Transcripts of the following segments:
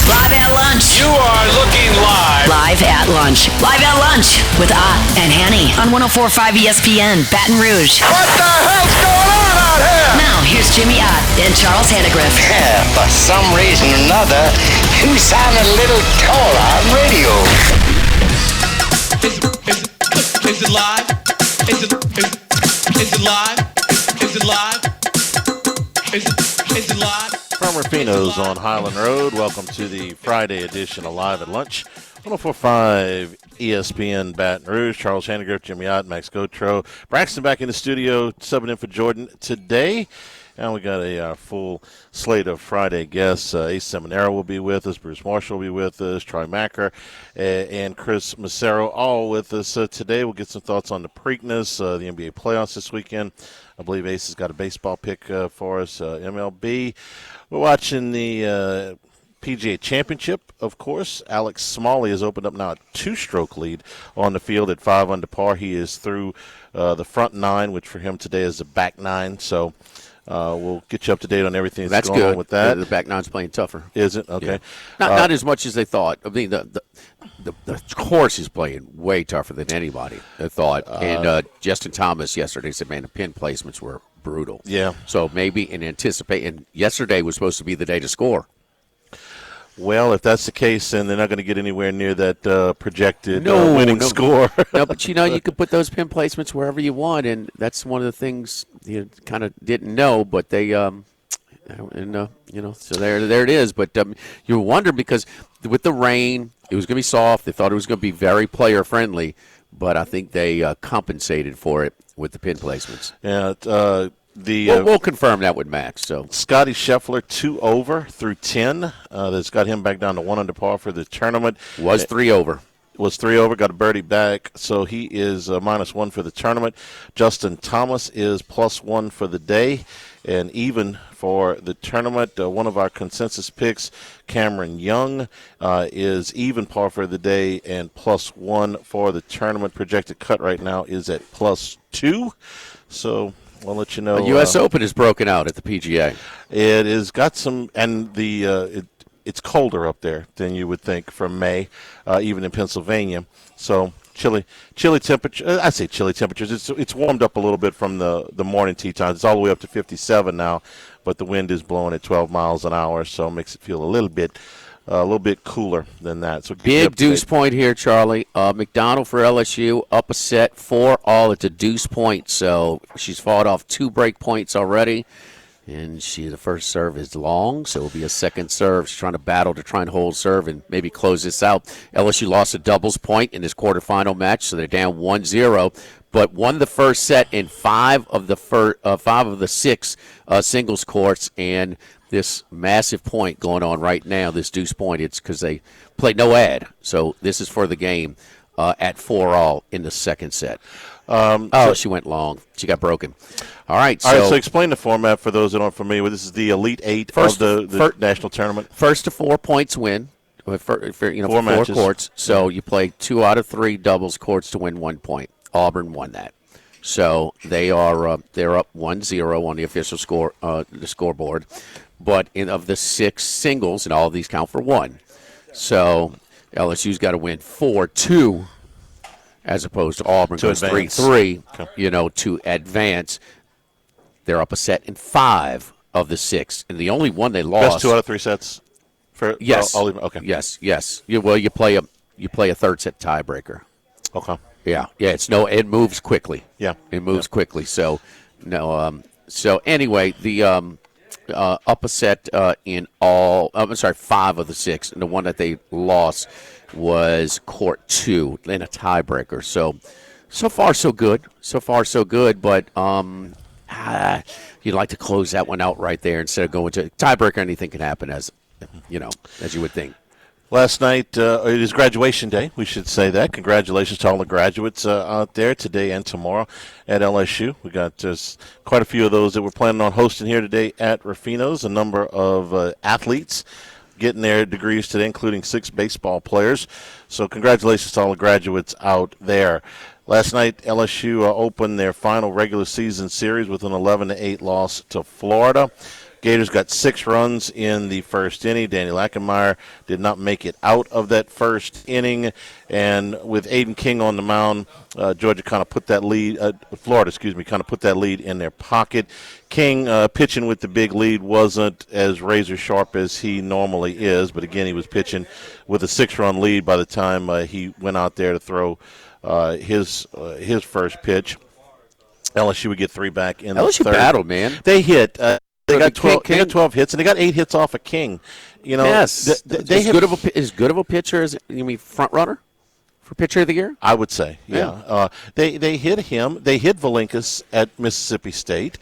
Live at lunch. You are looking live. Live at lunch. Live at lunch with Ott and Hanny on 104.5 ESPN, Baton Rouge. What the hell's going on out here? Now, here's Jimmy Ott and Charles Hannegriff. Yeah, for some reason or another, you sound a little taller on radio. Is it live? Is it live? Is it live? Is it live? From Rufino's on Highland Road, welcome to the Friday edition of Live at Lunch. 104.5 ESPN Baton Rouge. Charles Hannegriff, Jimmy Ott, Max Gotro. Braxton back in the studio, subbing in for Jordan today. And we got a full slate of Friday guests. Ace Seminara will be with us. Bruce Marshall will be with us. Troy Macker and Chris Macero all with us today. We'll get some thoughts on the Preakness, the NBA playoffs this weekend. I believe Ace has got a baseball pick for us. MLB. We're watching the PGA Championship, of course. Alex Smalley has opened up now a two-stroke lead on the field at 5 under par. He is through the front 9, which for him today is the back 9. So we'll get you up to date on everything that's going on with that. The back 9's playing tougher. Is it? Okay. Yeah. Not as much as they thought. I mean, the course is playing way tougher than anybody thought. And Justin Thomas yesterday said, man, the pin placements were brutal. Yeah. So maybe and yesterday was supposed to be the day to score. Well, if that's the case, then they're not going to get anywhere near that projected winning score. No, but you could put those pin placements wherever you want, and that's one of the things you kind of didn't know. But they, so there it is. But you wonder because with the rain, it was going to be soft. They thought it was going to be very player friendly, but I think they compensated for it with the pin placements. Yeah. We'll confirm that with Max. So Scotty Scheffler 2 over through 10. That's got him back down to 1 under par for the tournament. Was 3 over. Was 3 over, got a birdie back, so he is -1 for the tournament. Justin Thomas is +1 for the day, and even for the tournament. One of our consensus picks, Cameron Young, is even par for the day and +1 for the tournament. Projected cut right now is at +2, so I'll let you know. The U.S. Open is broken out at the PGA. It has got some, and it's colder up there than you would think from May, even in Pennsylvania. So chilly temperature. I say chilly temperatures. It's warmed up a little bit from the morning tee times. It's all the way up to 57 now, but the wind is blowing at 12 miles an hour, so it makes it feel a little bit cooler than that. So big deuce point here, Charlie. McDonald for LSU, up a set, 4-all. It's a deuce point, so she's fought off 2 break points already. And the first serve is long, so it'll be a second serve. She's trying to battle to try and hold serve and maybe close this out. LSU lost a doubles point in this quarterfinal match, so they're down 1-0, but won the first set in 5 of the 6 singles courts, and this massive point going on right now, this deuce point, it's because they played no ad. So this is for the game at 4-all in the second set. She went long. She got broken. All right, so explain the format for those that aren't familiar with this. Is the Elite Eight of the national tournament? First to 4 points win. For 4 courts. So you play 2 out of 3 doubles courts to win 1 point. Auburn won that. So they're up 1-0 on the official score, the scoreboard. But of the 6 singles, and all of these count for 1. So LSU's got to win 4-2, as opposed to Auburn goes 3-3. To advance. They're up a set in 5 of the 6, and the only one they lost. Best 2 out of 3 sets. Yes. Okay. Yes. You play a third set tiebreaker. Okay. Yeah. It moves quickly. Yeah. It moves quickly. So So anyway, the up a set in all. I'm sorry, 5 of the 6, and the one that they lost was court 2 in a tiebreaker. So far so good. But you'd like to close that one out right there instead of going to tiebreaker. Anything can happen, as you would think. Last night, it is graduation day. We should say that. Congratulations to all the graduates out there today and tomorrow at LSU. We got just quite a few of those that we're planning on hosting here today at Rufino's. A number of athletes getting their degrees today, including 6 baseball players. So congratulations to all the graduates out there. Last night, LSU opened their final regular season series with an 11-8 loss to Florida. Gators got 6 runs in the first inning. Danny Lackenmeyer did not make it out of that first inning. And with Aiden King on the mound, Georgia kind of put that lead, Florida, kind of put that lead in their pocket. King pitching with the big lead wasn't as razor sharp as he normally is, but again, he was pitching with a 6-run lead by the time he went out there to throw his first pitch. LSU would get 3 back in LSU the third. battled, man. They hit. They got 12. King. They got 12 hits, and they got 8 hits off of King. You know, Yes, they as good of a pitcher as you mean front runner for pitcher of the year. I would say, yeah. They hit him. They hit Valinkas at Mississippi State,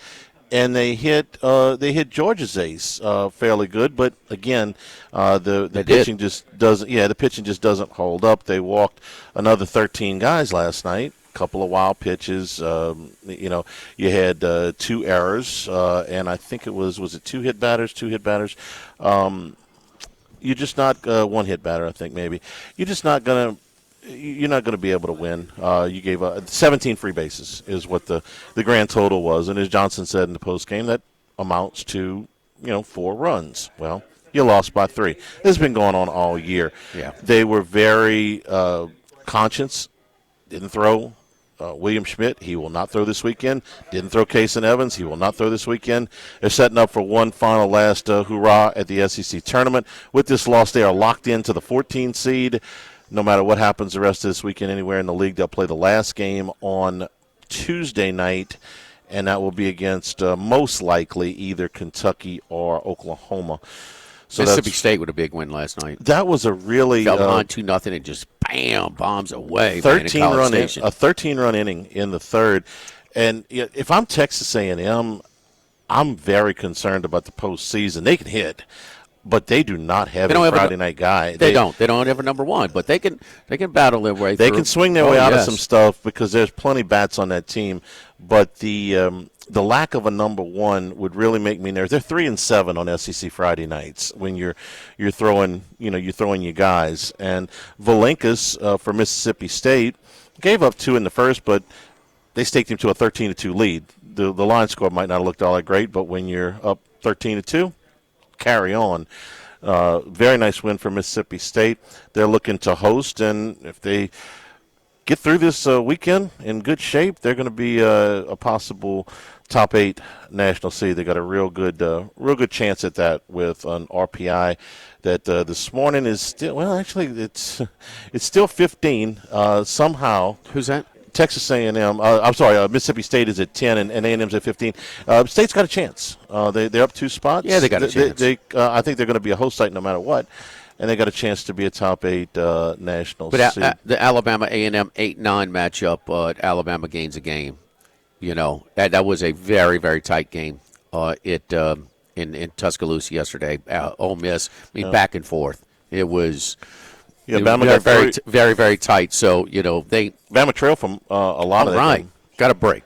and they hit Georgia's ace fairly good. But again, the pitching just doesn't. Yeah, the pitching just doesn't hold up. They walked another 13 guys last night. Couple of wild pitches. You had 2 errors, and I think it was it 2 hit batters? You're just not 1 hit batter. I think maybe you're just not gonna. You're not going to be able to win. You gave 17 free bases is what the grand total was, and as Johnson said in the post game, that amounts to 4 runs. Well, you lost by 3. This has been going on all year. Yeah, they were very conscious. Didn't throw William Schmidt. He will not throw this weekend. Didn't throw Kason Evans. He will not throw this weekend. They're setting up for one final last hurrah at the SEC tournament. With this loss, they are locked into the 14 seed. No matter what happens the rest of this weekend anywhere in the league, they'll play the last game on Tuesday night, and that will be against most likely either Kentucky or Oklahoma. So Mississippi State with a big win last night. That was a really fell behind 2-0 and just bam, bombs away. A 13-run inning in the third, and if I'm Texas A&M, I'm very concerned about the postseason. They can hit. But they do not have a Friday night guy. They don't. They don't have a number one, but they can battle their way through. They can swing their way out of some stuff because there's plenty bats on that team. But the lack of a number one would really make me nervous. They're 3-7 on SEC Friday nights when you're throwing your guys. And Valinkas for Mississippi State gave up 2 in the first, but they staked him to a 13-2 lead. The line score might not have looked all that great, but when you're up 13-2. Carry on. Very nice win for Mississippi State. They're looking to host, and if they get through this weekend in good shape, they're going to be a possible top 8 national seed. They got a real good chance at that with an RPI that this morning is still it's still 15 somehow. Who's that? Texas A&M. Mississippi State is at 10 and A&M's at 15. State's got a chance. They're up 2 spots. Yeah, they got a chance. I think they're going to be a host site no matter what, and they got a chance to be a top 8 national seed. But the Alabama A&M 8-9 matchup, Alabama gains a game. That was a very, very tight game. In Tuscaloosa yesterday. Ole Miss. Back and forth. It was. Yeah, Bama got very, very, very tight. So Bama trail from a lot of that. Right, got a break,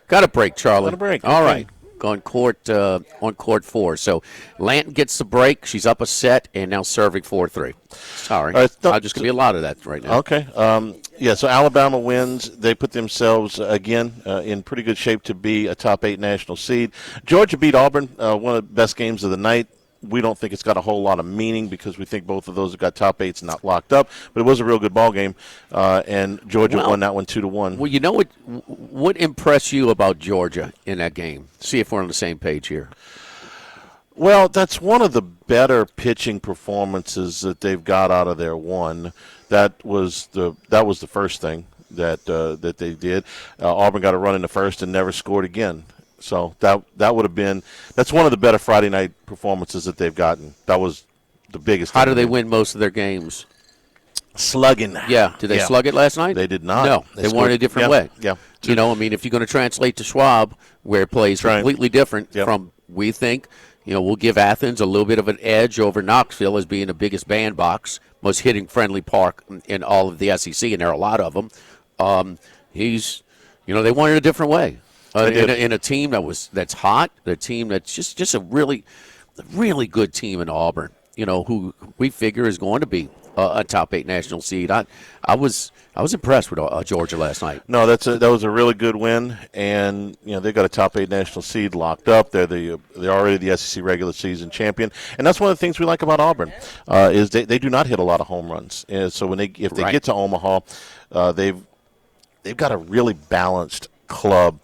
Charlie. Got a break. All right, on court 4. So Lanton gets the break. She's up a set and now serving 4-3. Sorry, I'll just give you a lot of that right now. Okay. So Alabama wins. They put themselves again in pretty good shape to be a top 8 national seed. Georgia beat Auburn, one of the best games of the night. We don't think it's got a whole lot of meaning because we think both of those have got top 8s not locked up. But it was a real good ball game, and Georgia won that one 2-1. Well, what impressed you about Georgia in that game? See if we're on the same page here. Well, that's one of the better pitching performances that they've got out of their one. That was the first thing that they did. Auburn got a run in the first and never scored again. So that would have been – that's one of the better Friday night performances that they've gotten. That was the biggest. How do they win most of their games? Slugging. Yeah. Did they slug it last night? They did not. No. They won a different way. Yeah. If you're going to translate to Schwab, where it plays completely different from, we think, we'll give Athens a little bit of an edge over Knoxville as being the biggest bandbox, most hitting-friendly park in all of the SEC, and there are a lot of them. They won it a different way. In a team that's hot, a team that's just a really good team in Auburn. who we figure is going to be a top 8 national seed. I was impressed with Georgia last night. No, that was a really good win, and they got a top 8 national seed locked up. They're already the SEC regular season champion, and that's one of the things we like about Auburn is they do not hit a lot of home runs. And so if they get to Omaha, they've got a really balanced club.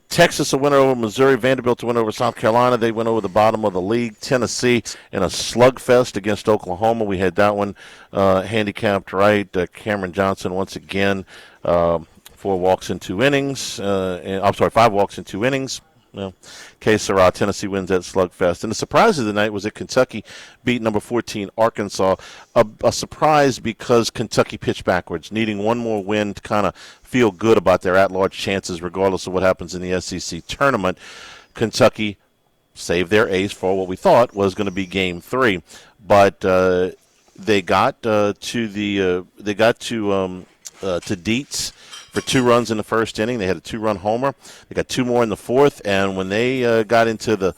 Texas a winner over Missouri. Vanderbilt a winner over South Carolina. They went over the bottom of the league. Tennessee in a slugfest against Oklahoma. We had that one handicapped right. Cameron Johnson once again, 4 walks in 2 innings. 5 walks in 2 innings. K. Sarah, Tennessee wins that slugfest. And the surprise of the night was that Kentucky beat number 14 Arkansas. A surprise because Kentucky pitched backwards, needing one more win to kind of feel good about their at-large chances regardless of what happens in the SEC tournament. Kentucky saved their ace for what we thought was going to be Game 3. But they got to Dietz for 2 runs in the first inning. They had a 2-run homer. They got 2 more in the 4th, and when they got into the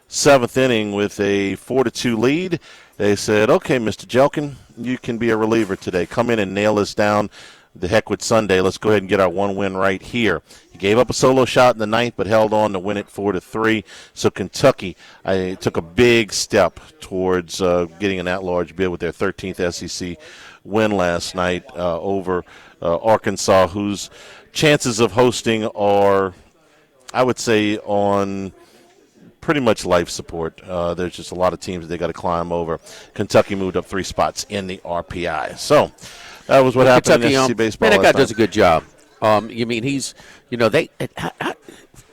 7th inning with a 4-2 lead, they said, "Okay, Mr. Jelkin, you can be a reliever today. Come in and nail us down. The heck with Sunday. Let's go ahead and get our one win right here." He gave up a solo shot in the 9th, but held on to win it 4-3. So Kentucky took a big step towards getting an at-large bid with their 13th SEC win last night over Arkansas, whose chances of hosting are, I would say, on pretty much life support. There's just a lot of teams that they got to climb over. Kentucky moved up 3 spots in the RPI. So that was what happened Kentucky, in SEC baseball. Man, that guy does a good job.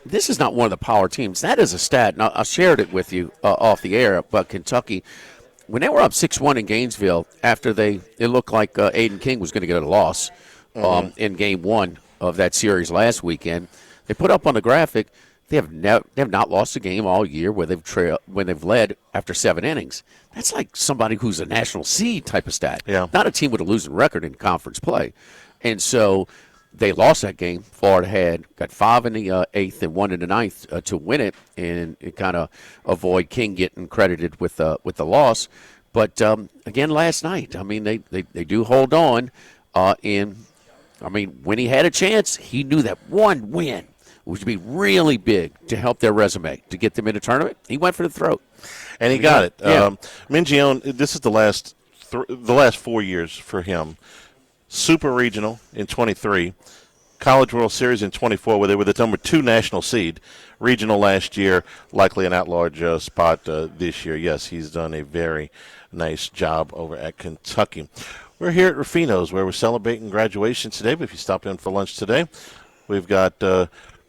This is not one of the power teams. That is a stat, and I shared it with you off the air. But Kentucky, when they were up 6-1 in Gainesville, after it looked like Aiden King was going to get a loss in Game 1 of that series last weekend, they put up on the graphic they have not lost a game all year when they've led after 7 innings. That's like somebody who's a national seed type of stat. Yeah. Not a team with a losing record in conference play. And so they lost that game. Florida got 5 in the 8th and 1 in the 9th to win it, and kind of avoid King getting credited with the loss. But again, last night, they do hold on. When he had a chance, he knew that one win would be really big to help their resume, to get them in a tournament. He went for the throat. And he got it. Yeah. Mingione, this is the last 4 years for him. Super Regional in 23, College World Series in 24, where they were the number 2 national seed. Regional last year, likely an at-large spot this year. Yes, he's done a very nice job over at Kentucky. We're here at Rufino's, where we're celebrating graduation today. But if you stop in for lunch today, we've got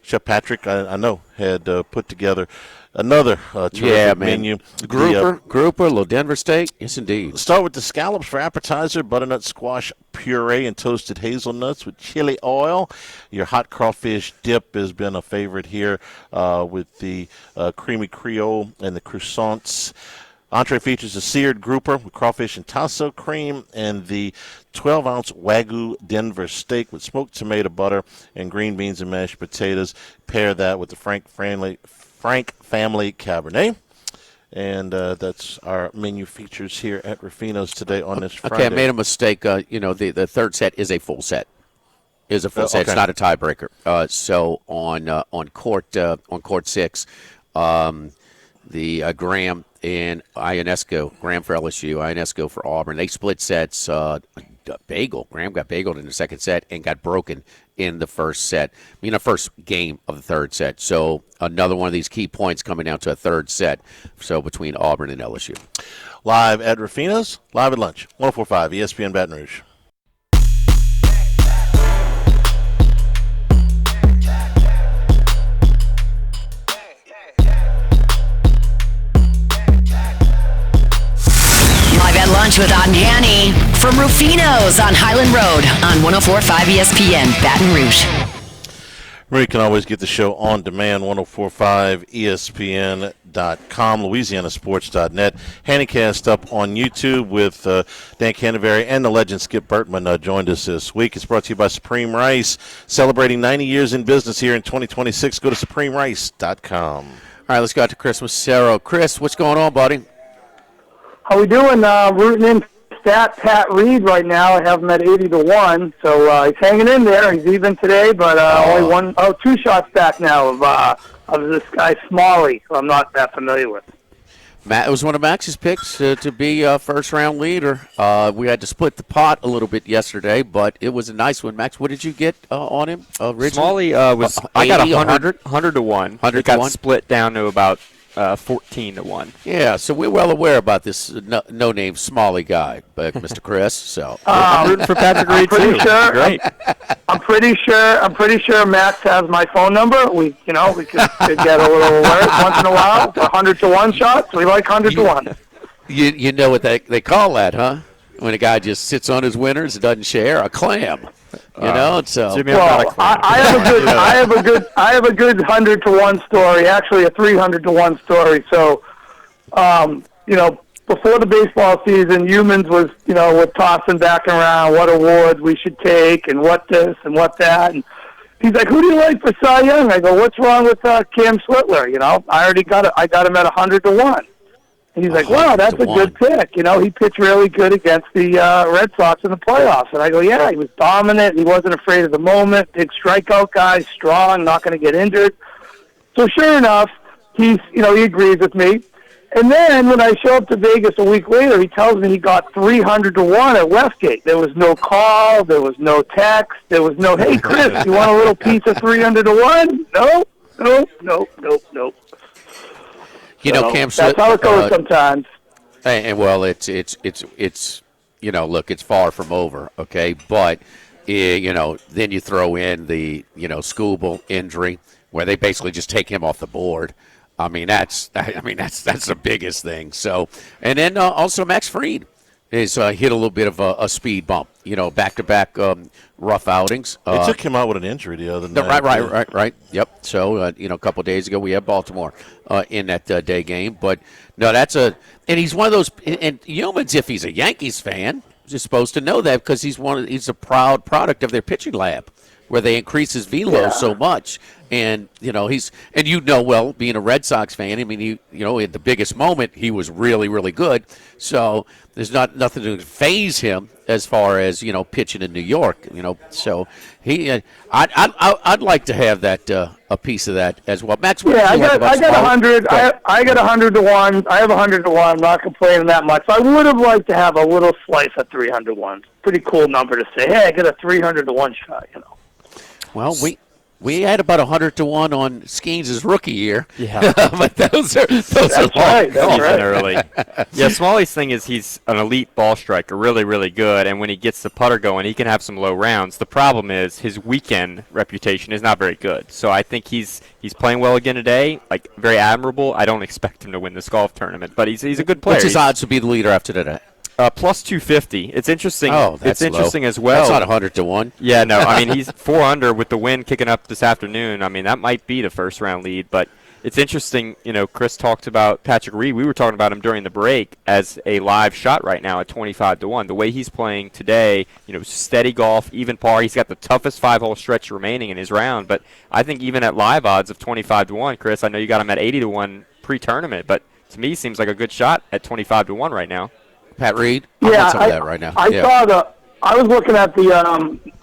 Chef Patrick, I know, had put together another terrific menu. Grouper, little Denver steak. Yes, indeed. Start with the scallops for appetizer, butternut squash puree and toasted hazelnuts with chili oil. Your hot crawfish dip has been a favorite here with the creamy Creole and the croissants. Entree features a seared grouper with crawfish and tasso cream, and the 12-ounce Wagyu Denver steak with smoked tomato butter and green beans and mashed potatoes. Pair that with the Frank Family Cabernet. And that's our menu features here at Rufino's today on this Friday. Okay, I made a mistake. The third set is a full set. Set. Okay. It's not a tiebreaker. So on court 6, the Graham and Ionesco, Graham for LSU, Ionesco for Auburn, they split sets. Bagel. Graham got bageled in the second set and got broken in the first set. The first game of the third set. So another one of these key points coming down to a third set. So between Auburn and LSU. Live at Rufino's, live at lunch. 104.5 ESPN Baton Rouge. Lunch with Odd and Hanny from Rufino's on Highland Road on 104.5 ESPN, Baton Rouge. You can always get the show on demand, 1045ESPN.com, LouisianaSports.net. Hannycast up on YouTube with Dan Canterbury and the legend Skip Bertman joined us this week. It's brought to you by Supreme Rice, celebrating 90 years in business here in 2026. Go to SupremeRice.com. All right, let's go out to Chris Macero. Chris, what's going on, buddy? How we doing? Rooting in stat Pat Reed right now. I have him at 80-1, so he's hanging in there. He's even today, but only 2 shots back now of this guy Smalley, who I'm not that familiar with. Matt, it was one of Max's picks to be a first-round leader. We had to split the pot a little bit yesterday, but it was a nice one. Max, what did you get on him originally? Smalley was I got 100 to 1. 100 it got to 1? split down to about 14 to 1. Yeah, so we're well aware about this no-name Smalley guy, but Mr. Chris. So I'm rooting for Patrick Reed too. Great. I'm pretty sure Max has my phone number. We could get a little alert once in a while for 100 to 1 shots. We like 100 to 1. You know what they call that, huh? When a guy just sits on his winners and doesn't share, a clam. So well, I have a good 100 to 1 story. Actually, a 300 to 1 story. So, before the baseball season, Humans was tossing back around what awards we should take and what this and what that. And he's like, "Who do you like for Cy Young?" I go, "What's wrong with Cam Switler? I got him at 100 to 1." And he's like, "Wow, that's a good pick. He pitched really good against the Red Sox in the playoffs." And I go, "Yeah, he was dominant. He wasn't afraid of the moment. Big strikeout guy, strong, not going to get injured." So sure enough, he agrees with me. And then when I show up to Vegas a week later, he tells me he got 300 to 1 at Westgate. There was no call. There was no text. There was no, "Hey, Chris, you want a little piece of 300 to 1? No. Cam. That's how it goes sometimes. And well, it's look, it's far from over, okay, but then you throw in the Skubal injury where they basically just take him off the board. That's the biggest thing. So, and then also Max Fried is hit a little bit of a speed bump. Back-to-back rough outings. They took him out with an injury the other night. Right. Yep. So, a couple of days ago we had Baltimore in that day game. But, no, and he's one of those – and Humans, if he's a Yankees fan, is supposed to know that because he's a proud product of their pitching lab where they increase his velo so much. And, well, being a Red Sox fan, at the biggest moment, he was really, really good. So there's nothing to phase him as far as, pitching in New York, So I'd like to have that, a piece of that as well. Max, I got 100. I got 100 to 1. I have 100 to 1. I'm not complaining that much. So I would have liked to have a little slice of 300 to 1. Pretty cool number to say, hey, I got a 300 to 1 shot, Well, we had about 100 to 1 on Skeens' rookie year. Yeah, but those are right. That's right. Early. Yeah, Smalley's thing is he's an elite ball striker, really, really good. And when he gets the putter going, he can have some low rounds. The problem is his weekend reputation is not very good. So I think he's playing well again today, like very admirable. I don't expect him to win this golf tournament, but he's a good player. What's his odds to be the leader after today? Plus 250. It's interesting. Oh, that's it's interesting low. as well. That's not 100 to 1. Yeah, no. He's 4 under with the wind kicking up this afternoon. That might be the first round lead, but it's interesting. Chris talked about Patrick Reed. We were talking about him during the break as a live shot right now at 25 to 1. The way he's playing today, steady golf, even par. He's got the toughest 5-hole stretch remaining in his round, but I think even at live odds of 25 to 1, Chris, I know you got him at 80 to 1 pre-tournament, but to me, seems like a good shot at 25 to 1 right now. Pat Reed? Yeah, some of that right now. I was looking at the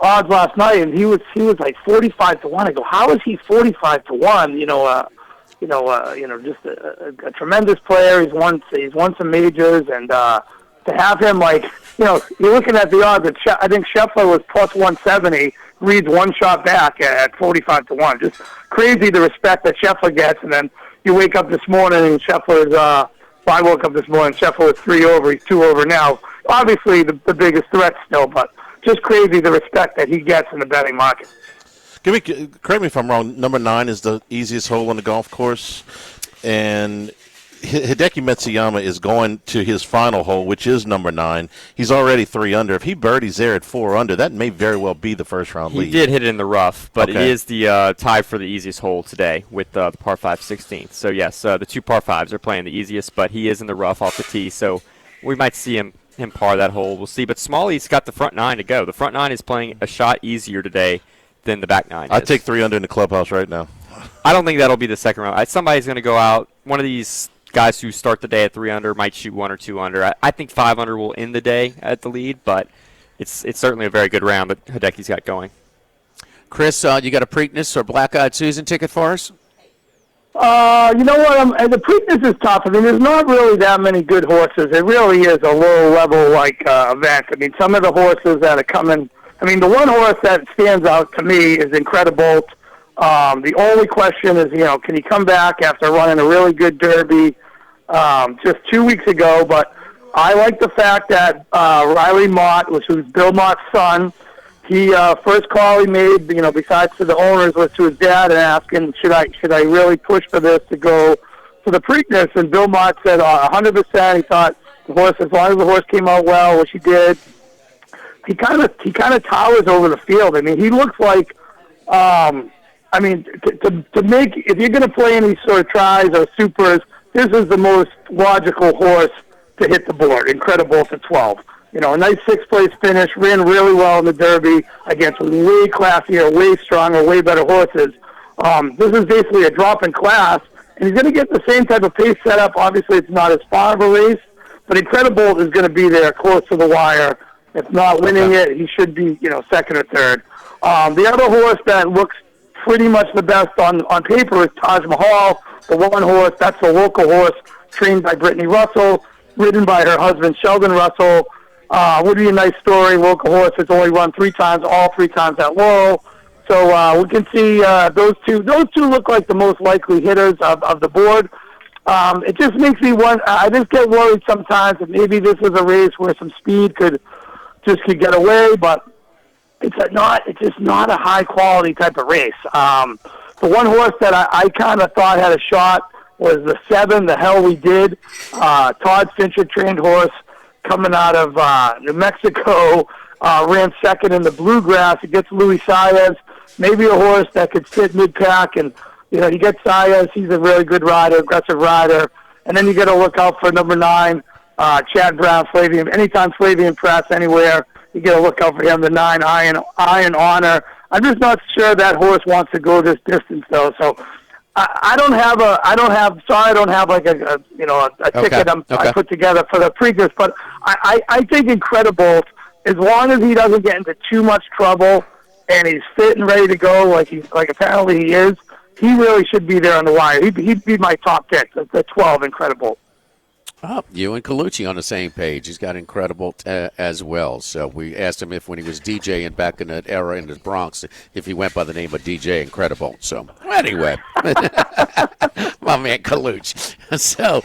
odds last night, and he was like 45 to 1. I go, how is he 45 to 1? Just a tremendous player. He's won some majors, and to have him you're looking at the odds. I think Scheffler was plus 170. Reed's one shot back at 45 to 1. Just crazy the respect that Scheffler gets, and then you wake up this morning and Scheffler's. I woke up this morning, Sheffield was 3 over. He's 2 over now. Obviously, the biggest threat still, but just crazy the respect that he gets in the betting market. Correct me if I'm wrong. Number 9 is the easiest hole on the golf course, and Hideki Matsuyama is going to his final hole, which is number 9. He's already 3 under. If he birdies there at 4 under, that may very well be the first round lead. He did hit it in the rough, but it is the tie for the easiest hole today with the par 5 16th. So, yes, the 2 par 5s are playing the easiest, but he is in the rough off the tee. So we might see him par that hole. We'll see. But Smalley's got the front 9 to go. The front 9 is playing a shot easier today than the back 9 I'd take 3 under in the clubhouse right now. I don't think that'll be the second round. Somebody's going to go out. One of these guys who start the day at 3 under might shoot 1 or 2 under. I think 5 under will end the day at the lead, but it's certainly a very good round that Hideki's got going. Chris, you got a Preakness or Black Eyed Susan ticket for us? You know what? The Preakness is tough. I mean, there's not really that many good horses. It really is a low-level event. I mean, some of the horses that are coming. I mean, the one horse that stands out to me is Incredible. The only question is, can he come back after running a really good Derby just 2 weeks ago? But I like the fact that Riley Mott, who's Bill Mott's son, he first call he made, besides to the owners, was to his dad and asking, should I really push for this to go for the Preakness? And Bill Mott said 100%. He thought the horse, as long as the horse came out well, which he did, he kind of towers over the field. I mean, he looks like, to make, if you're going to play any sort of tries or supers, this is the most logical horse to hit the board. Incredible to 12. A nice sixth-place finish, ran really well in the Derby against way classier, way stronger, way better horses. This is basically a drop in class, and he's going to get the same type of pace setup. Obviously, it's not as far of a race, but Incredible is going to be there close to the wire. If not winning it, he should be, second or third. The other horse that looks pretty much the best on paper is Taj Mahal, the one horse. That's the local horse trained by Brittany Russell, ridden by her husband Sheldon Russell. Would be a nice story. Local horse has only run 3 times, all 3 times at Laurel. So we can see those two. Those two look like the most likely hitters of the board. It just makes me wonder. I just get worried sometimes that maybe this is a race where some speed could get away, but it's just not a high quality type of race. The one horse that I kind of thought had a shot was the 7, The Hell We Did. Todd Fincher trained horse coming out of New Mexico, ran second in the Bluegrass. He gets Luis Saez, maybe a horse that could sit mid-pack, and you get Saez. He's a really good rider, aggressive rider. And then you got to look out for number 9, Chad Brown, Flavian. Anytime Flavian Press anywhere, you got to look out for him. The 9, Iron Honor. I'm just not sure that horse wants to go this distance though. So I don't have like a ticket I put together for the Preakness, but I think Incredible, as long as he doesn't get into too much trouble and he's fit and ready to go like apparently he is, he really should be there on the wire. He'd be my top pick, the 12 Incredible. You and Colucci on the same page. He's got Incredible as well. So we asked him if when he was DJing back in that era in the Bronx, if he went by the name of DJ Incredible. So anyway, my man Colucci. So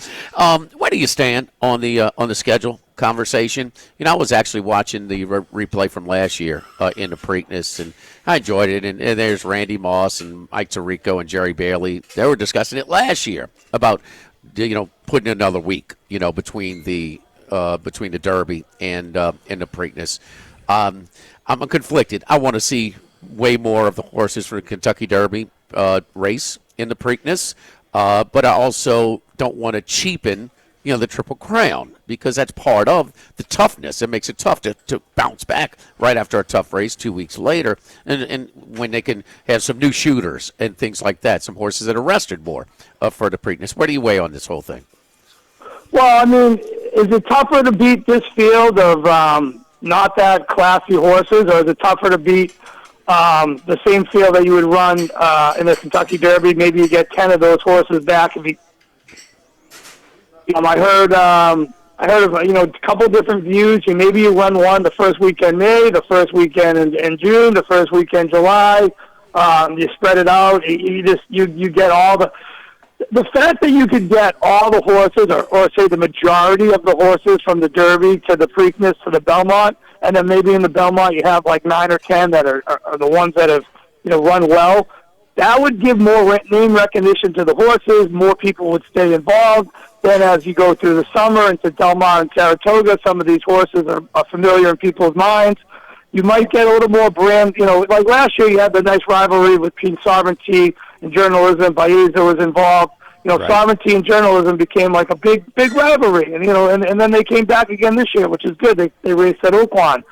where do you stand on the schedule conversation? I was actually watching the replay from last year in the Preakness, and I enjoyed it. And there's Randy Moss and Mike Tirico and Jerry Bailey. They were discussing it last year about putting another week, between the Derby and the Preakness. I'm conflicted. I want to see way more of the horses for the Kentucky Derby race in the Preakness, but I also don't want to cheapen, the Triple Crown, because that's part of the toughness. It makes it tough to bounce back right after a tough race 2 weeks later, and when they can have some new shooters and things like that, some horses that are rested more for the Preakness. Where do you weigh on this whole thing? Well, I mean, is it tougher to beat this field of not that classy horses, or is it tougher to beat the same field that you would run in the Kentucky Derby? Maybe you get 10 of those horses back if you. I heard of a couple different views. Maybe you run one the first weekend May, the first weekend in June, the first weekend July. You spread it out. You get all the fact that you could get all the horses, or say the majority of the horses from the Derby to the Preakness to the Belmont, and then maybe in the Belmont you have like 9 or 10 that are the ones that have run well. That would give more name recognition to the horses. More people would stay involved. Then as you go through the summer into Del Mar and Saratoga, some of these horses are familiar in people's minds. You might get a little more brand, like last year you had the nice rivalry between Sovereignty and Journalism. Baeza was involved. Right. Sovereignty and Journalism became like a big rivalry. And then they came back again this year, which is good. They raced at Oakland.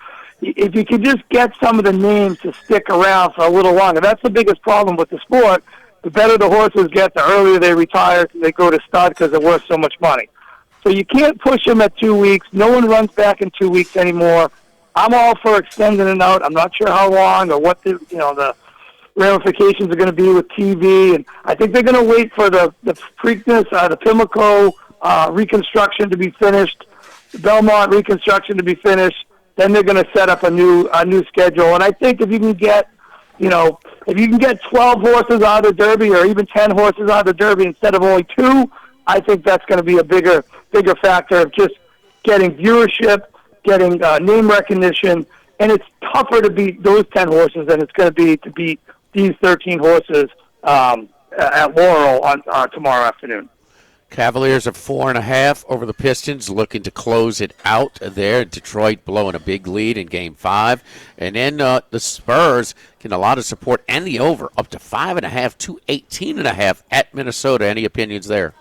If you could just get some of the names to stick around for a little longer, that's the biggest problem with the sport, the better the horses get, the earlier they retire, they go to stud because they're worth so much money. So you can't push them at 2 weeks. No one runs back in 2 weeks anymore. I'm all for extending it out. I'm not sure how long or what the ramifications are going to be with TV, and I think they're going to wait for the Preakness, the Pimlico reconstruction to be finished, the Belmont reconstruction to be finished. Then they're going to set up a new schedule. And I think if you can get 12 horses out of the Derby or even 10 horses out of the Derby instead of only 2, I think that's going to be a bigger factor of just getting viewership, getting name recognition, and it's tougher to beat those 10 horses than it's going to be to beat these 13 horses at Laurel on tomorrow afternoon. Cavaliers are 4.5 over the Pistons, looking to close it out there. Detroit blowing a big lead in Game 5. And then the Spurs getting a lot of support and the over up to 5.5 to 18.5 at Minnesota. Any opinions there?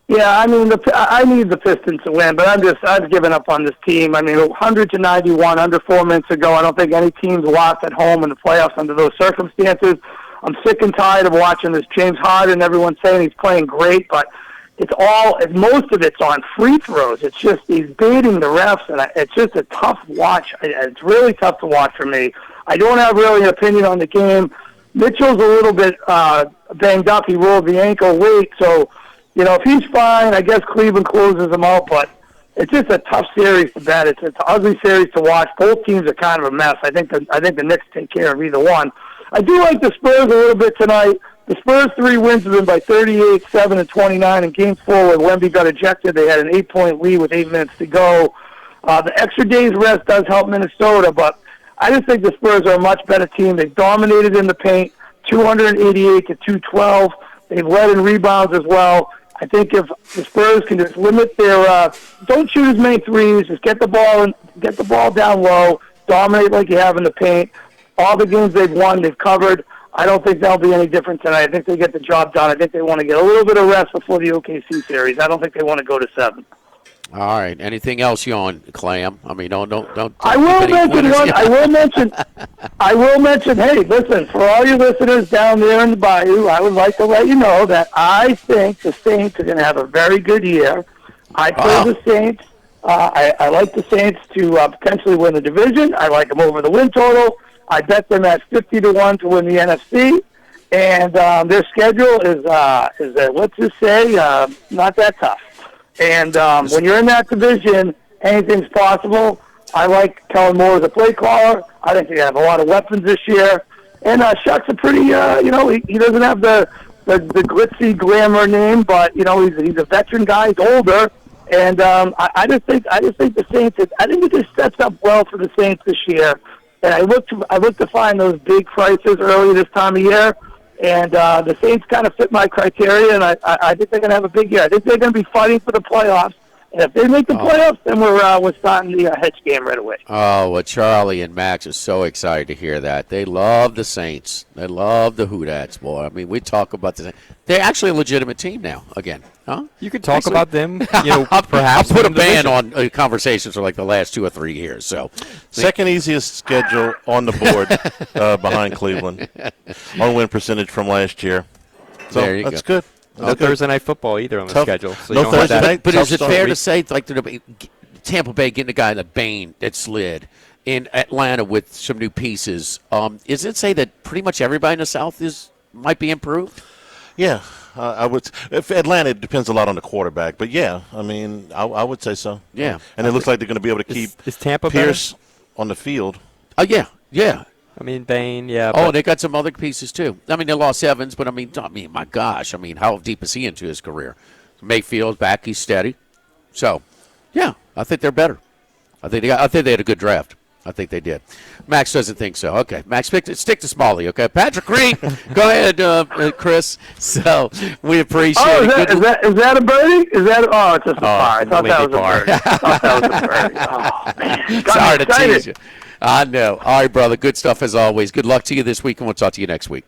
Yeah, I mean, I need the Pistons to win, but I've given up on this team. I mean, 100-91 under 4 minutes ago. I don't think any team's lost at home in the playoffs under those circumstances. I'm sick and tired of watching this James Harden. Everyone's saying he's playing great, but most of it's on free throws. It's just he's baiting the refs, and it's just a tough watch. It's really tough to watch for me. I don't have really an opinion on the game. Mitchell's a little bit banged up. He rolled the ankle late, so if he's fine, I guess Cleveland closes him out. But it's just a tough series to bet. It's an ugly series to watch. Both teams are kind of a mess. I think the Knicks take care of either one. I do like the Spurs a little bit tonight. The Spurs' 3 wins have been by 38, 7, and 29. In Game 4, when Wemby got ejected, they had an 8-point lead with 8 minutes to go. The extra day's rest does help Minnesota, but I just think the Spurs are a much better team. They've dominated in the paint, 288 to 212. They've led in rebounds as well. I think if the Spurs can just limit their don't shoot as many threes, just get the ball down low, dominate like you have in the paint. All the games they've won, they've covered. I don't think that'll be any different tonight. I think they get the job done. I think they want to get a little bit of rest before the OKC series. I don't think they want to go to 7. All right. Anything else you on, Clam? I mean, don't. I will mention. Hey, listen, for all your listeners down there in the Bayou, I would like to let you know that I think the Saints are going to have a very good year. I play the Saints. I like the Saints to potentially win the division. I like them over the win total. I bet them at 50-1 to win the NFC, and their schedule is let's just say, not that tough. And when you're in that division, anything's possible. I like Kellen Moore as a play caller. I think they have a lot of weapons this year. And Shuck's a pretty, he doesn't have the glitzy glamour name, but he's a veteran guy. He's older, and I just think the Saints. I think it just sets up well for the Saints this year. And I look to find those big prices early this time of year, and the Saints kind of fit my criteria, and I think they're going to have a big year. I think they're going to be fighting for the playoffs, and if they make the playoffs, then we're starting the hedge game right away. Oh, well, Charlie and Max are so excited to hear that. They love the Saints. They love the Hoodats, boy. I mean, we talk about the they're actually a legitimate team now again. Huh? You can talk about them, perhaps. I'll put a ban on conversations for like the last 2 or 3 years. So, second easiest schedule on the board behind Cleveland on win percentage from last year. So there you that's go. good. No Thursday night football either on the schedule. So no Thursday night. But is it fair to say, like Tampa Bay getting a guy like Bain that slid in Atlanta with some new pieces? Is it say that pretty much everybody in the South might be improved? Yeah, I would. If Atlanta, it depends a lot on the quarterback, but yeah, I mean, I would say so. Yeah, and it looks like they're going to be able to keep is Tampa Pierce on the field. Oh yeah. I mean, Bain, yeah. Oh, they got some other pieces too. I mean, they lost Evans, but I mean, my gosh, I mean, how deep is he into his career? Mayfield's back, he's steady. So, yeah, I think they're better. I think they had a good draft. I think they did. Max doesn't think so. Okay, Max, stick to Smalley, okay? Patrick Reed, go ahead, Chris. So we appreciate it. Is that a birdie? It's just a par. I thought that was a birdie. Oh, man. Sorry to tease you. I know. All right, brother, good stuff as always. Good luck to you this week, and we'll talk to you next week.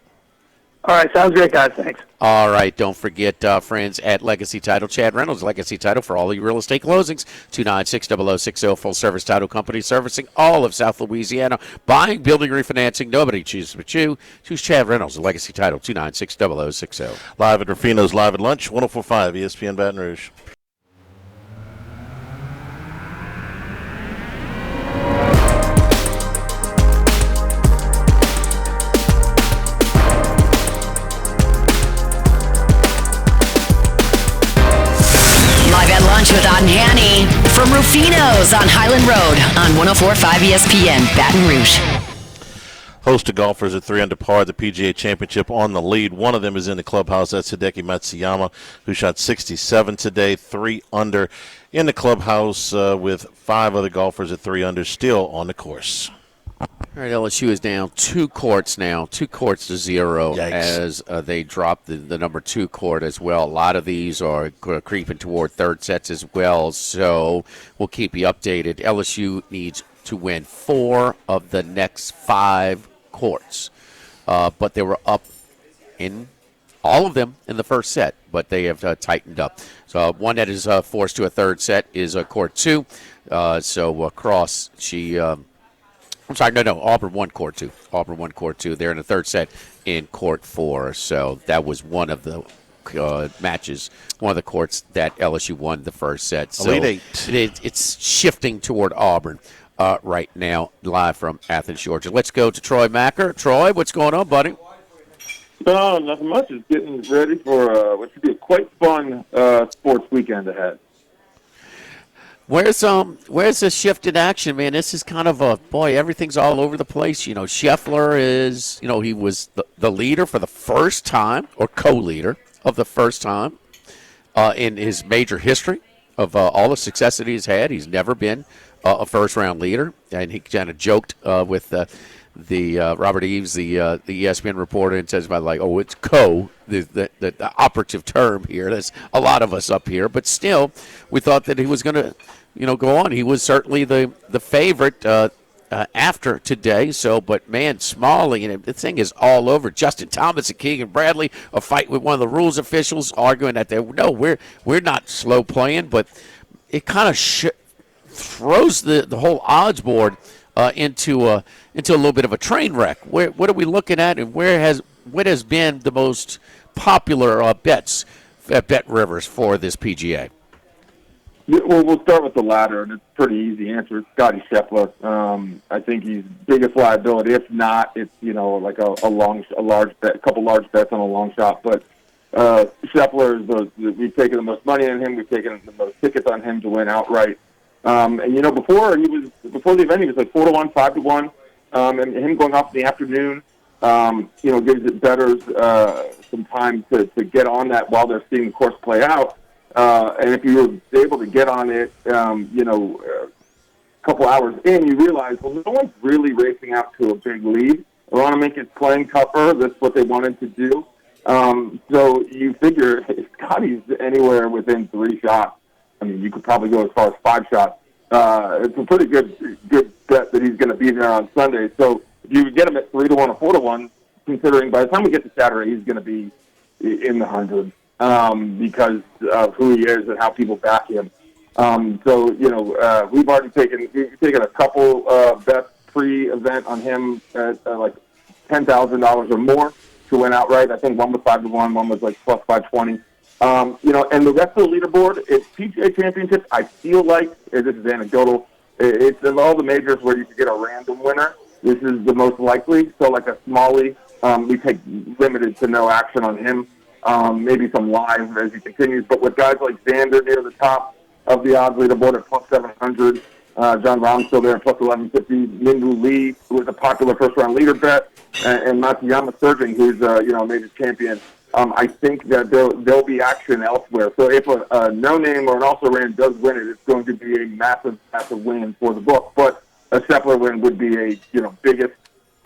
All right, sounds great, guys. Thanks. All right, don't forget, friends at Legacy Title, Chad Reynolds, Legacy Title for all your real estate closings, 296-0060, full-service title company servicing all of South Louisiana, buying, building, refinancing. Nobody chooses but you. Choose Chad Reynolds, Legacy Title, 296-0060. Live at Rufino's Live at Lunch, 104.5 ESPN Baton Rouge. Lunch with Odd and Hanny from Rufino's on Highland Road on 104.5 ESPN, Baton Rouge. Host of golfers at 3 under par at the PGA Championship on the lead. One of them is in the clubhouse. That's Hideki Matsuyama, who shot 67 today, 3 under in the clubhouse with 5 other golfers at 3 under still on the course. All right, LSU is down 2 courts now, 2 courts to 0. Yikes. As they drop the number 2 court as well. A lot of these are creeping toward third sets as well, so we'll keep you updated. LSU needs to win 4 of the next 5 courts, but they were up in all of them in the first set, but they have tightened up. So one that is forced to a third set is court 2. So Cross, I'm sorry, no. Auburn won court 2. Auburn won court 2. They're in the third set in court 4. So that was one of the matches, one of the courts that LSU won the first set. So Elite 8. It's shifting toward Auburn right now, live from Athens, Georgia. Let's go to Troy Macker. Troy, what's going on, buddy? No, nothing much. Just getting ready for what should be a quite fun sports weekend ahead. Where's the shift in action, man? This is kind of everything's all over the place. You know, Scheffler is, he was the leader for the first time, or co-leader of the first time in his major history of all the success that he's had. He's never been a first-round leader, and he kind of joked with the Robert Eves, the ESPN reporter, and says about it's the operative term here. There's a lot of us up here, but still, we thought that he was going to, go on. He was certainly the favorite after today. So, but man, Smalley, and the thing is all over. Justin Thomas and Keegan Bradley, a fight with one of the rules officials, arguing that we're not slow playing, but it kind of throws the whole odds board into a little bit of a train wreck. What are we looking at, and what has been the most popular bets at Bet Rivers for this PGA? Well, we'll start with the latter, and it's a pretty easy answer. It's Scotty Scheffler. I think he's biggest liability. If not, it's like a large bet, a couple large bets on a long shot. But Scheffler is we've taken the most money on him. We've taken the most tickets on him to win outright. And before the event, he was like 4-1, 5-1, and him going off in the afternoon, gives it bettors some time to get on that while they're seeing the course play out. And if you were able to get on it, a couple hours in, you realize, well, no one's really racing out to a big lead. They want to make it playing tougher. That's what they wanted to do. So you figure if Scotty's anywhere within 3 shots, I mean, you could probably go as far as 5 shots. It's a pretty good bet that he's going to be there on Sunday. So if you get him at 3-1 or 4-1, considering by the time we get to Saturday, he's going to be in the hundreds because of who he is and how people back him. We've already taken a couple bets pre-event on him at like $10,000 or more to win outright. I think one was 5-1, one was like plus 520. And the rest of the leaderboard, it's PGA Championship. I feel like, this is anecdotal, it's in all the majors where you could get a random winner. This is the most likely. So like a Smalley, we take limited to no action on him. Maybe some live as he continues. But with guys like Xander near the top of the odds leaderboard at plus 700, John Rahm's still there at plus 1150, Minwoo Lee, who is a popular first-round leader bet, and Matsuyama surging, who's a major champion. I think that there'll be action elsewhere. So if a no-name or an also-ran does win it, it's going to be a massive, massive win for the book. But a Scheffler win would be a biggest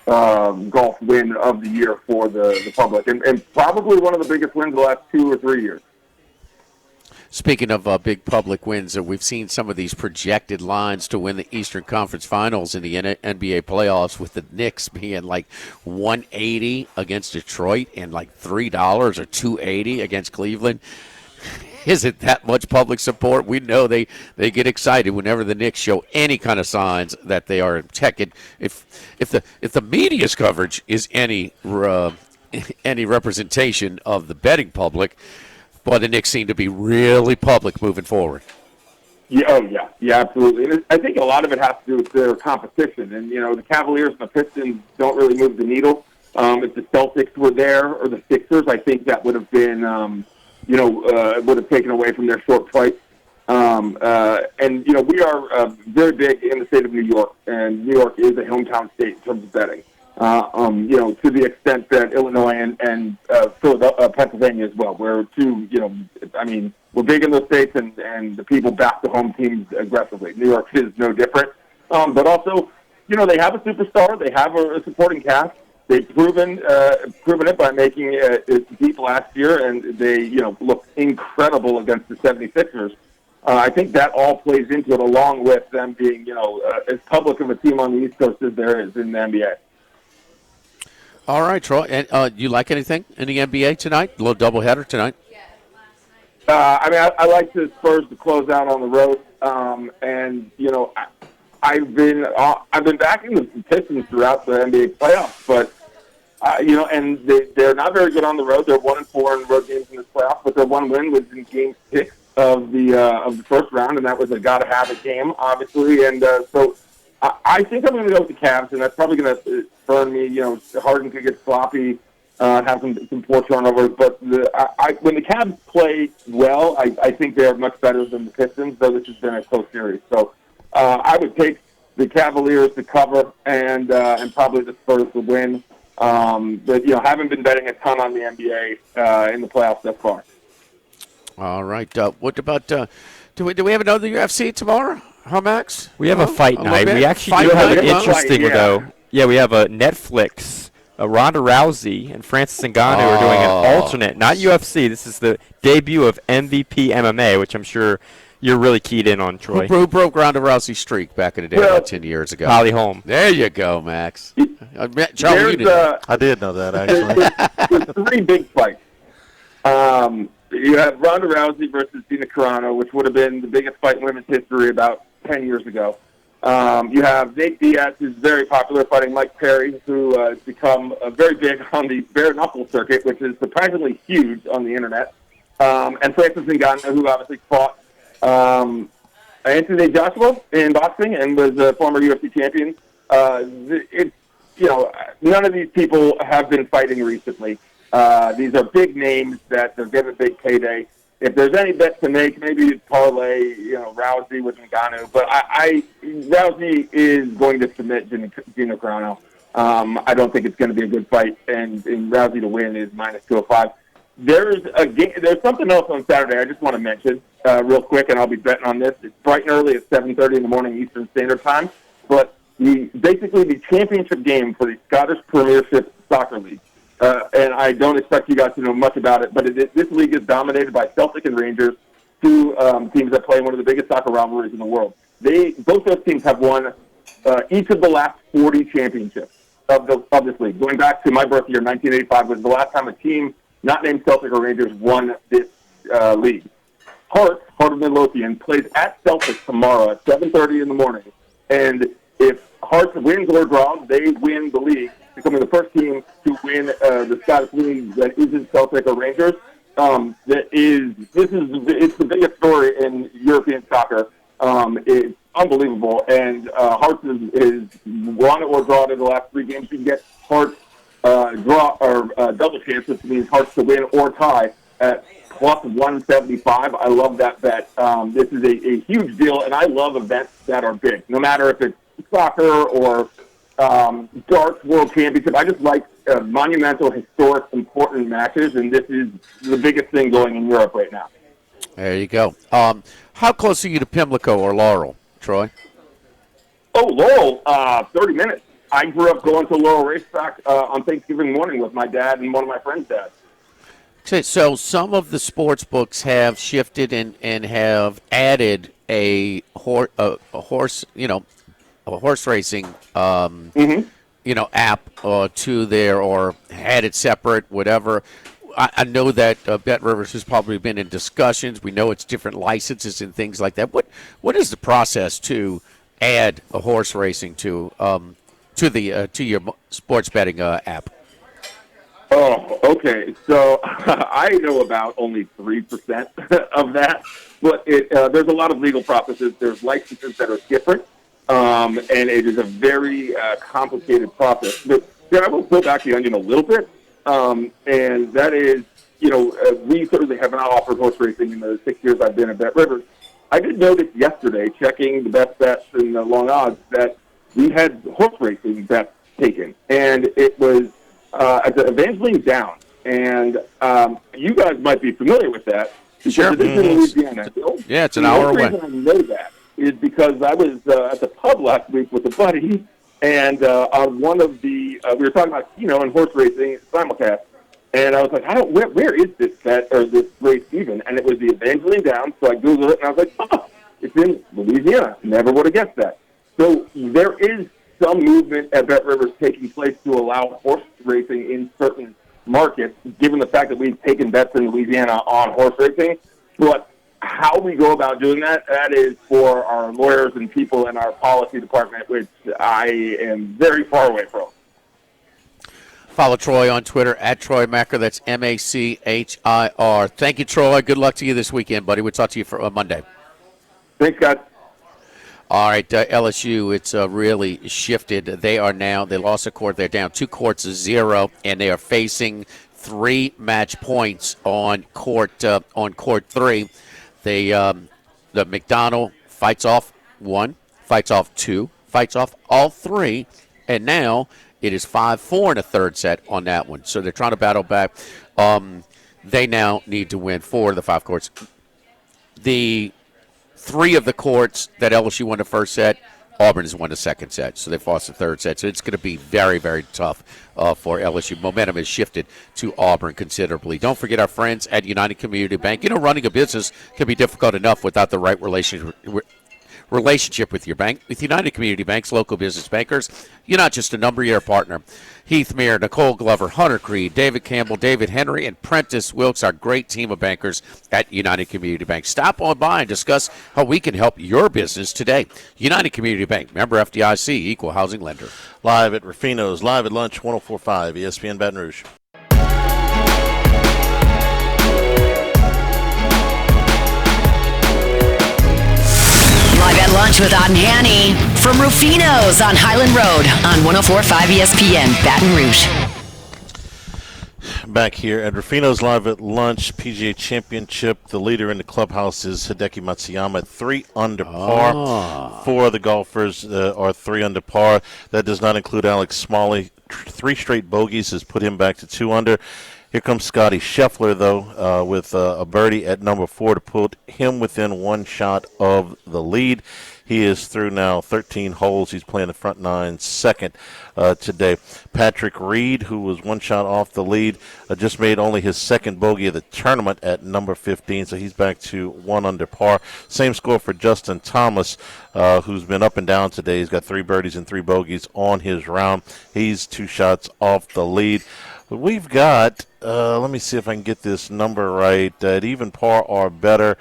golf win of the year for the public, and probably one of the biggest wins the last 2 or 3 years. Speaking of big public wins, we've seen some of these projected lines to win the Eastern Conference Finals in the NBA playoffs, with the Knicks being like 180 against Detroit and like $3 or $2.80 against Cleveland. Isn't that much public support? We know they get excited whenever the Knicks show any kind of signs that they are in tech. If the media's coverage is any representation of the betting public, boy, the Knicks seem to be really public moving forward. Yeah, absolutely. And I think a lot of it has to do with their competition. And, the Cavaliers and the Pistons don't really move the needle. If the Celtics were there, or the Sixers, I think that would have been, would have taken away from their short price. And, we are very big in the state of New York, and New York is a hometown state in terms of betting. To the extent that Illinois and Pennsylvania as well. We're we're big in those states, and the people back the home teams aggressively. New York is no different. But also, they have a superstar. They have a supporting cast. They've proven it by making it deep last year, and they, looked incredible against the 76ers. I think that all plays into it, along with them being, as public of a team on the East Coast as there is in the NBA. All right, Troy. And you like anything in the NBA tonight? A little doubleheader tonight? I like the Spurs to close out on the road, I've been backing the Pistons throughout the NBA playoffs, but and they're not very good on the road. They're 1-4 in road games in this playoff, but their one win was in Game 6 of the first round, and that was a gotta have it game, obviously, and so. I think I'm going to go with the Cavs, and that's probably going to burn me. Harden could get sloppy, have some poor turnovers. But when the Cavs play well, I think they are much better than the Pistons, though this has been a close series. So I would take the Cavaliers to cover and probably the Spurs to win. But haven't been betting a ton on the NBA in the playoffs thus far. All right. What about do we have another UFC tomorrow? How, Max? We have a fight night. We actually do have an interesting, though. Yeah, we have a Netflix. Ronda Rousey and Francis Ngannou are doing an alternate, not UFC. This is the debut of MVP MMA, which I'm sure you're really keyed in on, Troy. Who broke Ronda Rousey's streak back in the day, about 10 years ago? Holly Holm. There you go, Max. I did know that, actually. There's three big fights. You have Ronda Rousey versus Gina Carano, which would have been the biggest fight in women's history about 10 years ago. You have Nate Diaz, who's very popular, fighting Mike Perry, who has become very big on the bare-knuckle circuit, which is surprisingly huge on the Internet. And Francis Ngannou, who obviously fought Anthony Joshua in boxing and was a former UFC champion. None of these people have been fighting recently. These are big names that they're getting a big payday. If there's any bet to make, maybe you'd parlay, Rousey with Ngannou. But Rousey is going to submit Gina Carano. I don't think it's going to be a good fight, and Rousey to win is -205. There's something else on Saturday I just want to mention real quick, and I'll be betting on this. It's bright and early at 7:30 in the morning Eastern Standard Time, but basically the championship game for the Scottish Premiership Soccer League. And I don't expect you guys to know much about it, but this league is dominated by Celtic and Rangers, two teams that play in one of the biggest soccer rivalries in the world. Both those teams have won each of the last 40 championships of this league. Going back to my birth year, 1985, was the last time a team not named Celtic or Rangers won this league. Heart of Midlothian, plays at Celtic tomorrow at 7:30 in the morning, and if Hearts wins or draws, they win the league, becoming the first team to win the Scottish League that isn't Celtic or Rangers. It's the biggest story in European soccer. It's unbelievable, and Hearts is won or drawn in the last three games. You can get Hearts draw or double chance, which means Hearts to win or tie at +175. I love that bet. This is a huge deal, and I love events that are big, no matter if it's soccer or darts World Championship. I just like monumental, historic, important matches, and this is the biggest thing going in Europe right now. There you go. How close are you to Pimlico or Laurel, Troy? Oh, Laurel, 30 minutes. I grew up going to Laurel Racetrack on Thanksgiving morning with my dad and one of my friends' dads. So some of the sports books have shifted and have added a horse, a horse racing, app to there, or had it separate, whatever. I know that Bet Rivers has probably been in discussions. We know it's different licenses and things like that. What is the process to add a horse racing to your sports betting app? Oh, okay. So I know about only 3% of that, but there's a lot of legal processes. There's licenses that are different, and it is a very complicated process. But I will peel back the onion a little bit, and that is, we certainly have not offered horse racing in the 6 years I've been at Bet Rivers. I did notice yesterday, checking the best bets and the long odds, that we had horse racing bets taken, and it was at the Evangeline Downs, and you guys might be familiar with that. Sure. It is in Louisiana. Yeah, it's an hour away. The reason I know that is because I was at the pub last week with a buddy, and on one of the we were talking about and horse racing simulcast, and I was like, where is this bet or this race even? And it was the Evangeline Downs. So I googled it, and I was like, it's in Louisiana. Never would have guessed that. So there is some movement at Bet Rivers taking place to allow horse racing in certain markets, given the fact that we've taken bets in Louisiana on horse racing. But how we go about doing that is for our lawyers and people in our policy department, which I am very far away from. Follow Troy on Twitter at Troy Macker. That's Machir. Thank you, Troy. Good luck to you this weekend, buddy. We'll talk to you for Monday. Thanks, guys. All right, LSU, it's really shifted. They lost a court. They're down 2 courts to 0, and they are facing 3 match points on court 3. The McDonald fights off 1, fights off 2, fights off all 3, and now it is 5-4 in a third set on that one. So they're trying to battle back. They now need to win 4 of the 5 courts. The 3 of the courts that LSU won the first set, Auburn has won the second set, so they've lost the third set. So it's going to be very, very tough for LSU. Momentum has shifted to Auburn considerably. Don't forget our friends at United Community Bank. Running a business can be difficult enough without the right relationship with your bank. With United Community Bank's local business bankers, you're not just a number, you're a partner. Heath Meir, Nicole Glover, Hunter Creed, David Campbell, David Henry, and Prentice Wilkes, our great team of bankers at United Community Bank. Stop on by and discuss how we can help your business today. United Community Bank, member FDIC, equal housing lender. Live at Rufino's, live at lunch, 104.5 ESPN Baton Rouge. Live at lunch with Odd and Hanny from Rufino's on Highland Road on 104.5 ESPN Baton Rouge. Back here at Rufino's live at lunch, PGA Championship. The leader in the clubhouse is Hideki Matsuyama at 3 under par. 4 of the golfers are 3 under par. That does not include Alex Smalley. 3 straight bogeys has put him back to 2 under. Here comes Scotty Scheffler, though, with a birdie at number 4 to put him within 1 shot of the lead. He is through now 13 holes. He's playing the front 9 second today. Patrick Reed, who was 1 shot off the lead, just made only his 2nd bogey of the tournament at number 15, so he's back to 1 under par. Same score for Justin Thomas, who's been up and down today. He's got 3 birdies and 3 bogeys on his round. He's 2 shots off the lead. But we've got, let me see if I can get this number right, at even par or better,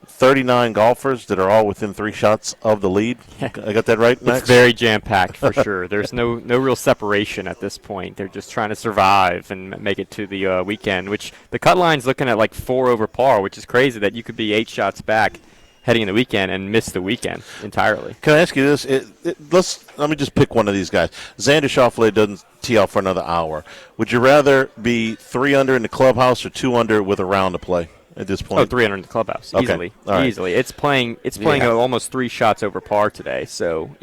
39 golfers that are all within 3 shots of the lead. I got that right, Max? It's very jam-packed for sure. There's no real separation at this point. They're just trying to survive and make it to the weekend, which the cut line's looking at like 4 over par, which is crazy that you could be 8 shots back heading in the weekend and miss the weekend entirely. Can I ask you this? Let me just pick one of these guys. Xander Schauffele doesn't tee off for another hour. Would you rather be 3 under in the clubhouse or 2 under with a round to play at this point? Oh, 3 under in the clubhouse. Okay. Easily. Right. Easily. It's playing almost 3 shots over par today. So,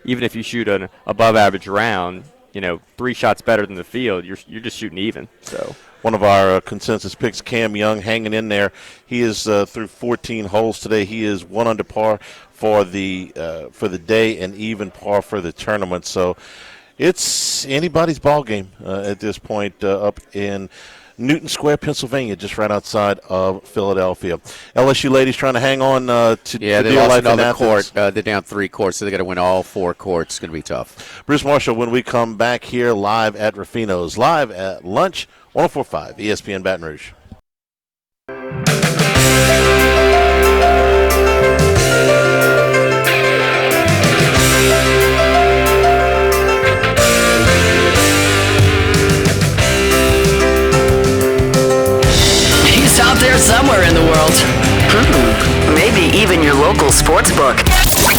even if you shoot an above average round, 3 shots better than the field, you're just shooting even. So one of our consensus picks, Cam Young, hanging in there. He is through 14 holes today. He is 1 under par for the day and even par for the tournament. So it's anybody's ball game at this point up in Newton Square, Pennsylvania, just right outside of Philadelphia. LSU ladies trying to hang on to they deal lost life in another Athens. court. They're down 3 courts, so they got to win all 4 courts. It's going to be tough. Bruce Marshall, when we come back here live at Ruffino's, live at lunch, 104.5 ESPN Baton Rouge. He's out there somewhere in the world. Maybe even your local sports book.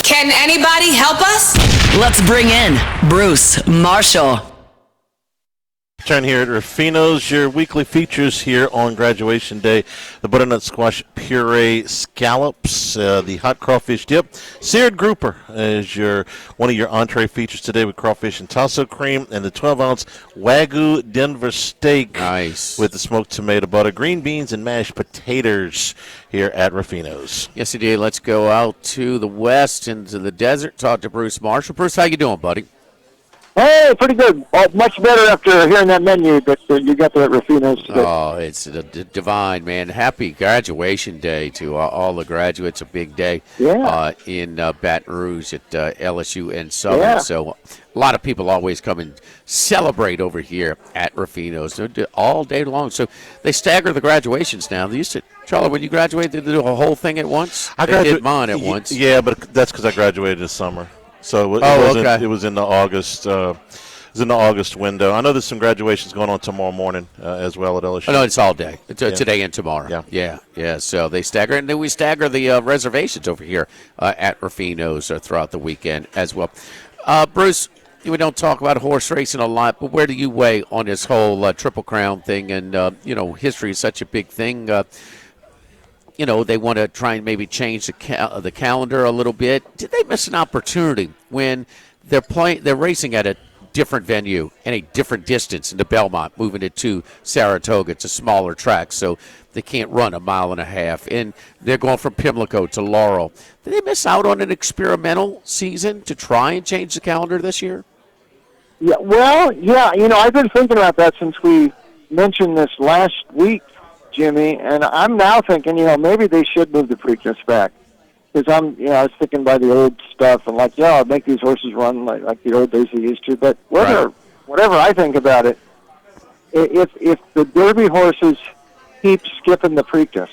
Can anybody help us? Let's bring in Bruce Marshall. Turn here at Ruffino's, your weekly features here on graduation day. The butternut squash puree scallops, the hot crawfish dip. Seared grouper is one of your entree features today with crawfish and tasso cream, and the 12-ounce Wagyu Denver steak with the smoked tomato butter, green beans, and mashed potatoes here at Ruffino's. Yes, indeed. Let's go out to the west into the desert, talk to Bruce Marshall. Bruce, how you doing, buddy? Hey, pretty good. Much better after hearing that menu that you got there at Ruffino's today. Oh, it's divine, man. Happy graduation day to all the graduates. A big day in Baton Rouge at LSU and Southern. Yeah. So a lot of people always come and celebrate over here at Ruffino's all day long. So they stagger the graduations now. They used to, Charlie, when you graduated, they do a whole thing at once? They did mine at once. Yeah, but that's because I graduated this summer. So it was in the August. It was in the August window. I know there's some graduations going on tomorrow morning as well at LSU. Oh, no, it's all day. It's today and tomorrow. Yeah. So they stagger, and then we stagger the reservations over here at Ruffino's throughout the weekend as well. Bruce, we don't talk about horse racing a lot, but where do you weigh on this whole Triple Crown thing? And history is such a big thing. They want to try and maybe change the calendar a little bit. Did they miss an opportunity when they're racing at a different venue and a different distance into Belmont, moving it to Saratoga? It's a smaller track, so they can't run 1.5 miles. And they're going from Pimlico to Laurel. Did they miss out on an experimental season to try and change the calendar this year? Yeah, I've been thinking about that since we mentioned this last week, Jimmy, and I'm now thinking, maybe they should move the Preakness back. Because I was thinking by the old stuff and I'll make these horses run like the old days they used to. But whatever I think about it, if the Derby horses keep skipping the Preakness,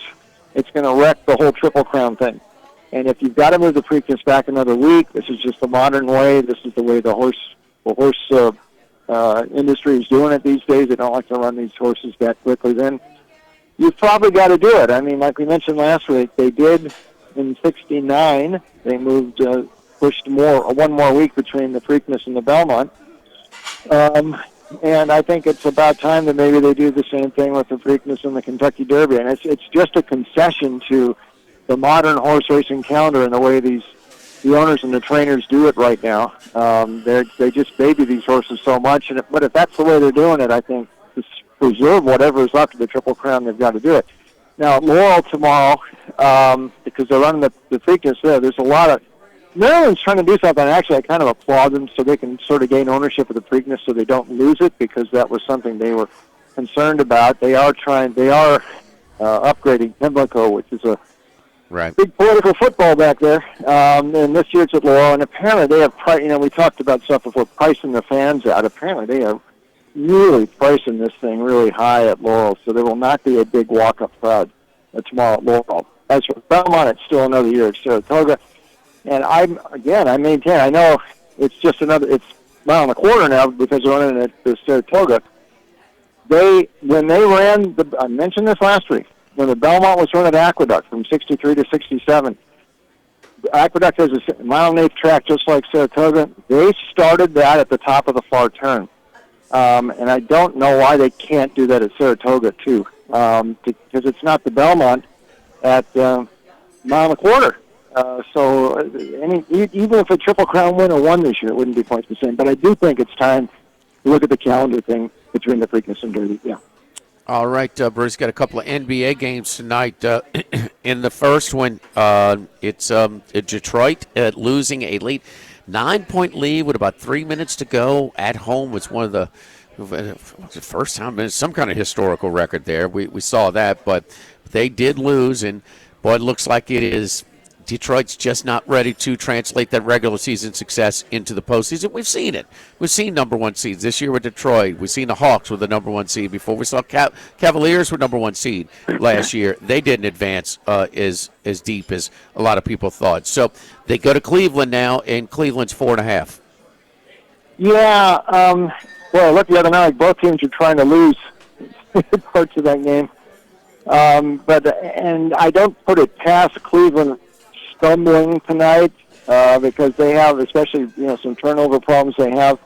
it's going to wreck the whole Triple Crown thing. And if you've got to move the Preakness back another week, this is just the modern way. This is the way the horse industry is doing it these days. They don't like to run these horses that quickly. Then you've probably got to do it. I mean, like we mentioned last week, they did in '69. They moved, pushed one more week between the Preakness and the Belmont. And I think it's about time that maybe they do the same thing with the Preakness and the Kentucky Derby. And it's just a concession to the modern horse racing calendar and the way the owners and the trainers do it right now. They just baby these horses so much. But if that's the way they're doing it, I think to preserve whatever is left of the Triple Crown, they've got to do it. Now, at Laurel tomorrow, because they're running the Preakness there's a lot of... Maryland's trying to do something. Actually, I kind of applaud them so they can sort of gain ownership of the Preakness so they don't lose it, because that was something they were concerned about. They are upgrading Pimlico, which is a big political football back there. And this year it's at Laurel, and apparently they have, we talked about stuff before, pricing the fans out. Apparently they are really pricing this thing really high at Laurel, so there will not be a big walk-up crowd tomorrow at Laurel. As for Belmont, it's still another year at Saratoga. And I maintain, I know it's just it's mile and a quarter now because they're running at the Saratoga. When they ran, I mentioned this last week, when the Belmont was run at Aqueduct from 63 to 67, Aqueduct has a 1.5 mile track just like Saratoga. They started that at the top of the far turn. And I don't know why they can't do that at Saratoga, too, because it's not the Belmont at 1.25 miles. So even if a Triple Crown winner won this year, it wouldn't be quite the same. But I do think it's time to look at the calendar thing between the Preakness and Derby. Yeah. All right, Bruce, got a couple of NBA games tonight. In the first one, it's Detroit losing a late 9-point lead with about 3 minutes to go at home. It's one of the the first time it's some kind of historical record there. We saw that, but they did lose, and boy, it looks like it is. Detroit's just not ready to translate that regular season success into the postseason. We've seen it. We've seen number one seeds this year with Detroit. We've seen the Hawks with the number one seed before. We saw Cavaliers with number one seed last year. They didn't advance as deep as a lot of people thought. So they go to Cleveland now, and Cleveland's 4.5. Yeah. Well, look, the other night, both teams are trying to lose parts of that game. And I don't put it past Cleveland stumbling tonight because they have, especially some turnover problems they have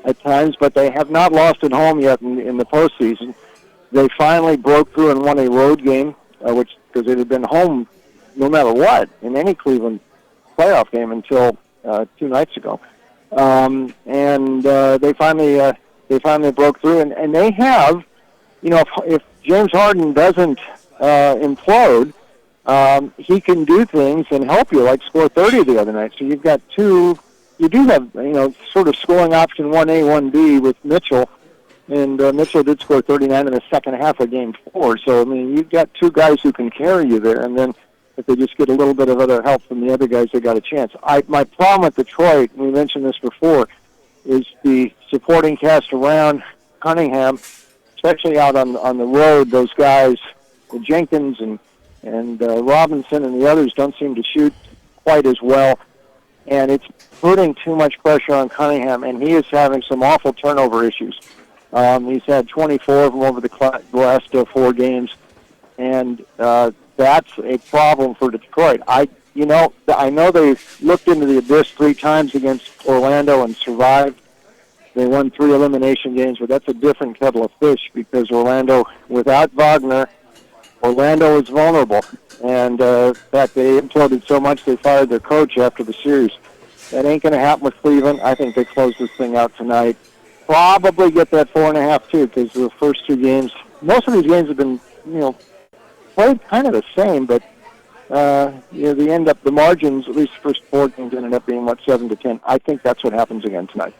at times, but they have not lost at home yet in the postseason. They finally broke through and won a road game, because it had been home no matter what in any Cleveland playoff game until 2 nights ago, and they finally broke through, and they have, if James Harden doesn't implode. He can do things and help you, like score 30 the other night. So you've got you do have, sort of scoring option 1A, 1B with Mitchell. And Mitchell did score 39 in the second half of Game 4. So, you've got two guys who can carry you there. And then if they just get a little bit of other help from the other guys, they got a chance. My problem with Detroit, and we mentioned this before, is the supporting cast around Cunningham, especially out on the road. Those guys, Jenkins and Robinson and the others don't seem to shoot quite as well, and it's putting too much pressure on Cunningham, and he is having some awful turnover issues. He's had 24 of them over the last 4 games, and that's a problem for Detroit. I know they've looked into the abyss 3 times against Orlando and survived. They won 3 elimination games, but that's a different kettle of fish because Orlando, without Wagner, Orlando is vulnerable, and in fact, they imploded so much they fired their coach after the series. That ain't going to happen with Cleveland. I think they close this thing out tonight. Probably get that 4.5 too, because the first 2 games, most of these games have been, played kind of the same, but the margins, at least the first 4 games, ended up being 7-10. I think that's what happens again tonight.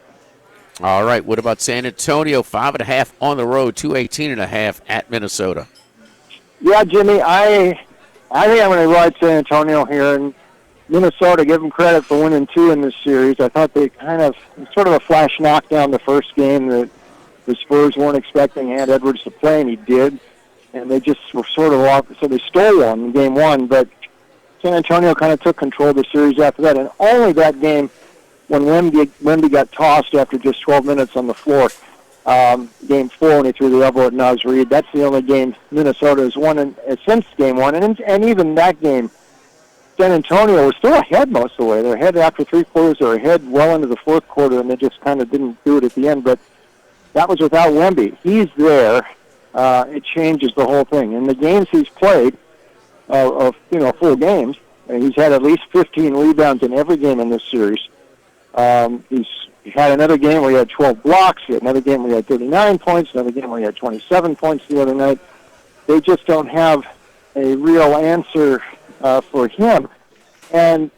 All right. What about San Antonio? 5.5 on the road, 218.5 at Minnesota. Yeah, Jimmy, I think I'm going to ride San Antonio here, and Minnesota, give them credit for winning 2 in this series. I thought they sort of a flash knockdown the first game that the Spurs weren't expecting Ant Edwards to play, and he did, and they just were sort of off, so they stole one in game 1, but San Antonio kind of took control of the series after that, and only that game when Wemby got tossed after just 12 minutes on the floor. Game 4 when he threw the elbow at Naz Reid. That's the only game Minnesota has won since game 1. And even that game, San Antonio was still ahead most of the way. They're ahead after 3 quarters. They're ahead well into the 4th quarter, and they just kind of didn't do it at the end. But that was without Wemby. He's there. It changes the whole thing. In the games he's played, full games, he's had at least 15 rebounds in every game in this series. He had another game where he had 12 blocks. He had another game where he had 39 points. Another game where he had 27 points the other night. They just don't have a real answer for him. And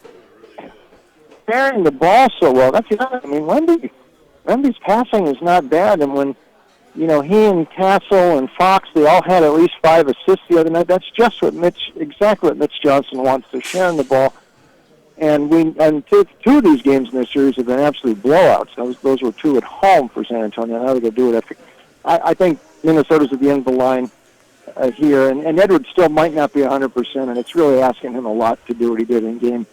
carrying the ball so well, that's the other. Wemby's passing is not bad. And when, he and Castle and Fox, they all had at least 5 assists the other night. That's just exactly what Mitch Johnson wants. They're sharing the ball. And 2 of these games in this series have been absolute blowouts. Those were 2 at home for San Antonio. Now they're going to do it. I think Minnesota's at the end of the line here, and Edwards still might not be 100%, and it's really asking him a lot to do what he did in Game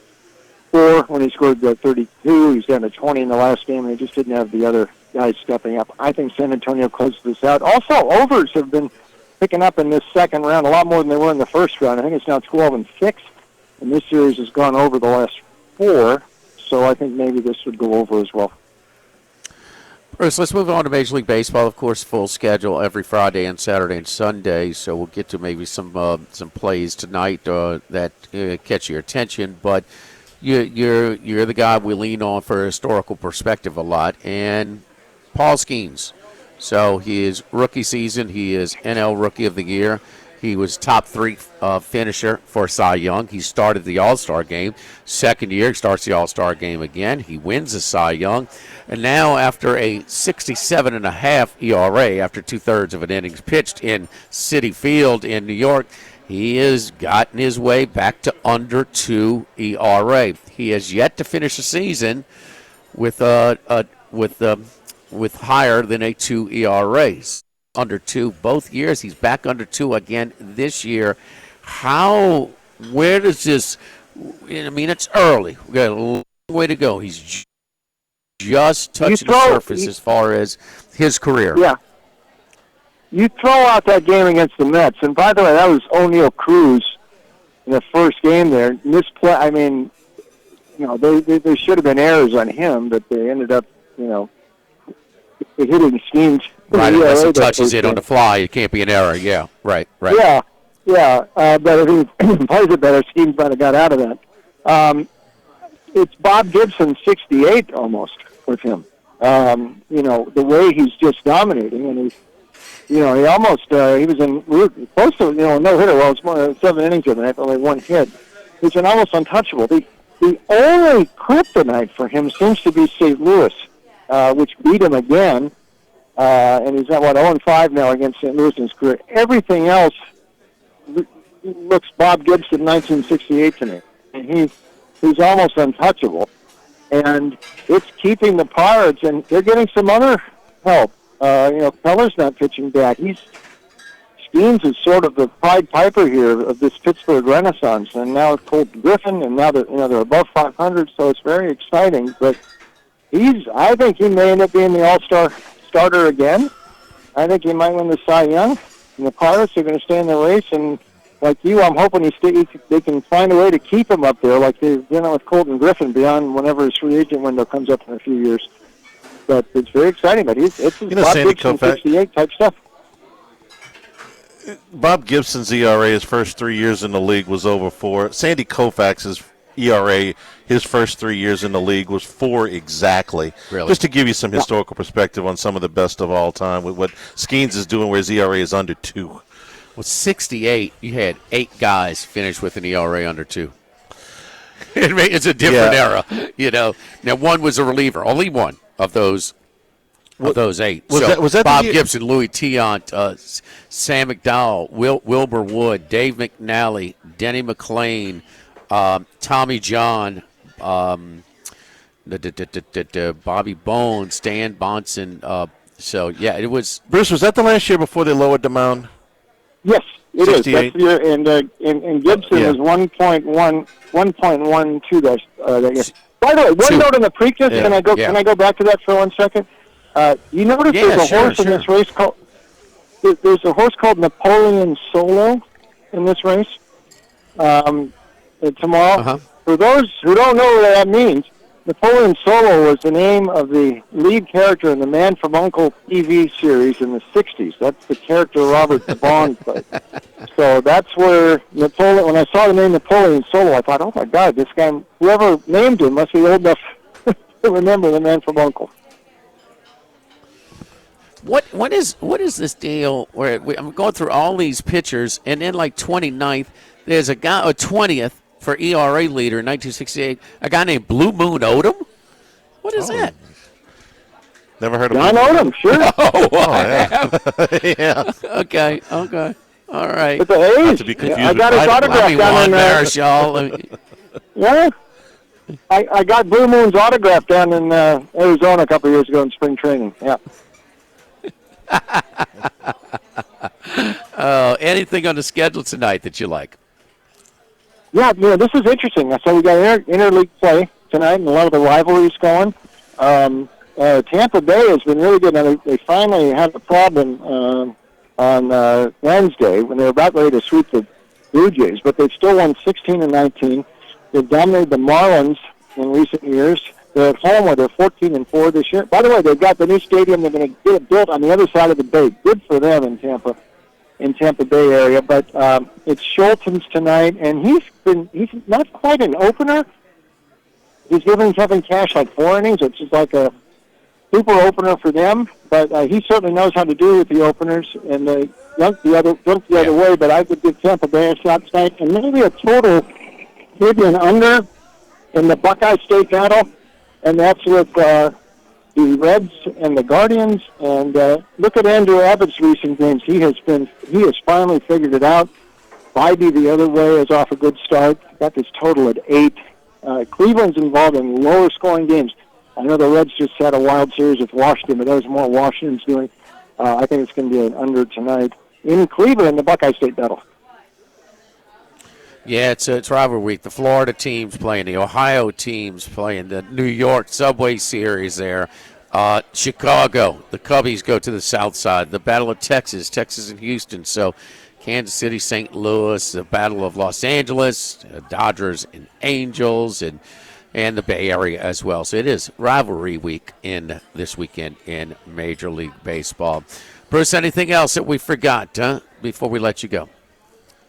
4 when he scored 32. He's down to 20 in the last game, and he just didn't have the other guys stepping up. I think San Antonio closes this out. Also, overs have been picking up in this second round a lot more than they were in the first round. I think it's now 12-6. And this series has gone over the last 4, so I think maybe this would go over as well. Bruce, let's move on to Major League Baseball. Of course, full schedule every Friday and Saturday and Sunday, so we'll get to maybe some plays tonight that catch your attention. But you're the guy we lean on for a historical perspective a lot, and Paul Skeens. So his rookie season, he is NL Rookie of the Year. He was top 3 finisher for Cy Young. He started the All-Star game. Second year, he starts the All-Star game again. He wins the Cy Young. And now after a 67.5 ERA, after 2/3 of an innings pitched in Citi Field in New York, he has gotten his way back to under 2 ERA. He has yet to finish a season with higher than a 2 ERAs. Under 2 both years. He's back under 2 again this year. Where does this, I mean, it's early. We've got a long way to go. He's just touching the surface as far as his career. Yeah. You throw out that game against the Mets, and by the way, that was O'Neal Cruz in the first game there. Misplay, I mean, there should have been errors on him, but they ended up, hitting Skeens. Right, unless he touches it on the fly, it can't be an error. Yeah, right. Yeah. But if he plays it better, Skeens might have got out of that. It's Bob Gibson, 68 almost with him. The way he's just dominating, and he almost he was in close to no hitter. Well, it's more 7 innings of it, only 1 hit. He's been almost untouchable. The only kryptonite for him seems to be St. Louis, which beat him again. And he's at 0-5 now against St. Louis in his career. Everything else looks Bob Gibson 1968 to me, and he's almost untouchable. And it's keeping the Pirates, and they're getting some other help. Keller's not pitching bad. Skeens is sort of the Pied Piper here of this Pittsburgh Renaissance, and now it's Colton Griffin, and now they're above 500, so it's very exciting. But I think he may end up being the All-Star starter again. I think he might win the Cy Young, and the Pirates are going to stay in the race. And like you, I'm hoping they can find a way to keep him up there, like they've done with Colton Griffin beyond whenever his free agent window comes up in a few years. But it's very exciting. But it's Bob Gibson 68 type stuff. Bob Gibson's ERA his first 3 years in the league was over 4. Sandy Koufax's ERA his first 3 years in the league was 4 exactly. Really? Just to give you some historical perspective on some of the best of all time with what Skeens is doing, where his ERA is under 2. Well, 68, you had 8 guys finish with an ERA under 2. It's a different era, Now, one was a reliever, only one of those 8. Was that Bob Gibson, Louis Tiant, Sam McDowell, Wilbur Wood, Dave McNally, Denny McClain, Tommy John, Bobby Bone, Stan Bonson. It was. Bruce, was that the last year before they lowered the mound? Yes, it 68? is. That's the year, and Gibson was 1.12. By the way, one note on the Preakness. Yeah. Can I go back to that for 1 second? You notice there's a horse in this race called. There's a horse called Napoleon Solo in this race. Tomorrow. Uh-huh. For those who don't know what that means, Napoleon Solo was the name of the lead character in the Man from U.N.C.L.E. TV series in the 60s. That's the character Robert Bond played. So that's where Napoleon, when I saw the name Napoleon Solo, I thought, oh my God, this guy, whoever named him must be old enough to remember the Man from U.N.C.L.E. What is this deal where I'm going through all these pictures, and then like 29th, there's a guy, 20th for ERA leader in 1968, a guy named Blue Moon Odom? What is that? Never heard of John Odom, sure. Yeah. Okay. All right. But the A's, to be confused I got with his Vitamin. autograph down in Maris, y'all. Yeah. I got Blue Moon's autograph down in Arizona a couple of years ago in spring training. Yeah. Anything on the schedule tonight that you like? Yeah, this is interesting. So we got interleague play tonight, and a lot of the rivalries going. Tampa Bay has been really good. Now they finally had a problem on Wednesday when they were about ready to sweep the Blue Jays, but they've still won 16-19. They've dominated the Marlins in recent years. They're at home where they're 14-4 this year. By the way, they've got the new stadium. They're going to get it built on the other side of the bay. Good for them in Tampa Bay area. But it's Schulten's tonight, and he's not quite an opener. He's giving Kevin Cash like 4 innings, which is like a super opener for them, but he certainly knows how to do with the openers, and went the other way, but I would give Tampa Bay a shot tonight, and maybe a total, maybe an under in the Buckeye State battle, and that's with the Reds and the Guardians. And look at Andrew Abbott's recent games. He has finally figured it out. Bybee the other way is off a good start. Got this total at 8. Cleveland's involved in lower scoring games. I know the Reds just had a wild series with Washington, but that was more Washington's doing. I think it's going to be an under tonight in Cleveland in the Buckeye State battle. Yeah, it's rivalry week. The Florida team's playing, the Ohio team's playing, the New York Subway Series there. Chicago, the Cubbies go to the south side. The Battle of Texas and Houston. So Kansas City, St. Louis, the Battle of Los Angeles, Dodgers and Angels, and the Bay Area as well. So it is rivalry week in this weekend in Major League Baseball. Bruce, anything else that we forgot before we let you go?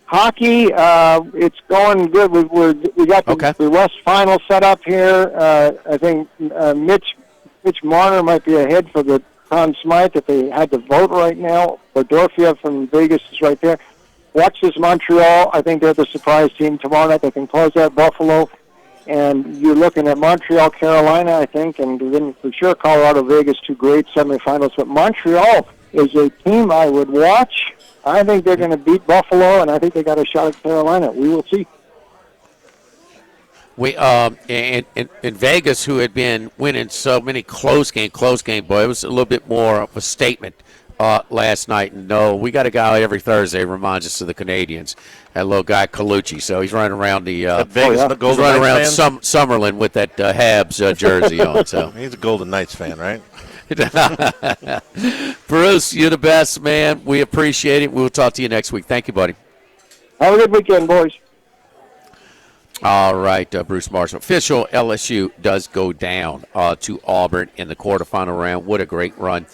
Hockey, it's going good. We got the West Final set up here. I think Mitch Marner might be ahead for the Conn Smythe if they had to vote right now. Bodorfia from Vegas is right there. Watch this Montreal. I think they're the surprise team tomorrow night. They can close out Buffalo. And you're looking at Montreal, Carolina, I think, and then for sure Colorado, Vegas, 2 great semifinals. But Montreal is a team I would watch. I think they're going to beat Buffalo, and I think they got a shot at Carolina. We will see. We in Vegas, who had been winning so many close game, boy, it was a little bit more of a statement last night. And no, we got a guy every Thursday reminds us of the Canadians. That little guy Colucci, so he's running around the Vegas, the Golden he's running around fan? Summerlin with that Habs jersey on. So he's a Golden Knights fan, right? Bruce, you're the best, man. We appreciate it. We'll talk to you next week. Thank you, buddy. Have a good weekend, boys. All right, Bruce Marshall. Official LSU does go down to Auburn in the quarterfinal round. What a great run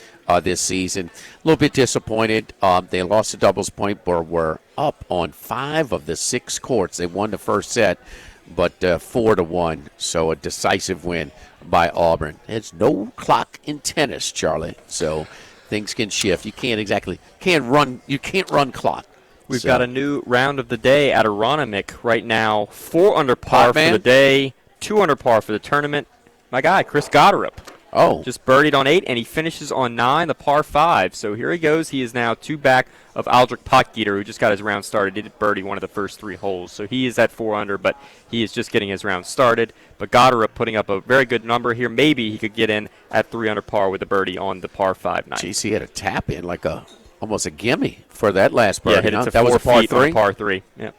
this season. A little bit disappointed. They lost the doubles point, but were up on 5 of the 6 courts. They won the first set, but 4-1. So a decisive win by Auburn. There's no clock in tennis, Charlie. So things can shift. You can't run clock. We've got a new round of the day at Aronimink right now. 4 under par for the day, 2 under par for the tournament. My guy, Chris Goddard. Just birdied on 8, and he finishes on 9, the par 5. So here he goes. He is now 2 back of Aldrich Potgieter, who just got his round started. He did birdie one of the first 3 holes. So he is at 4 under, but he is just getting his round started. But Goddard putting up a very good number here. Maybe he could get in at 3 under par with a birdie on the par 5 night. Geez, he had a tap in like almost a gimme for that last birdie. Yeah, hit it to that 4 was a par feet 3. on par 3. Yep.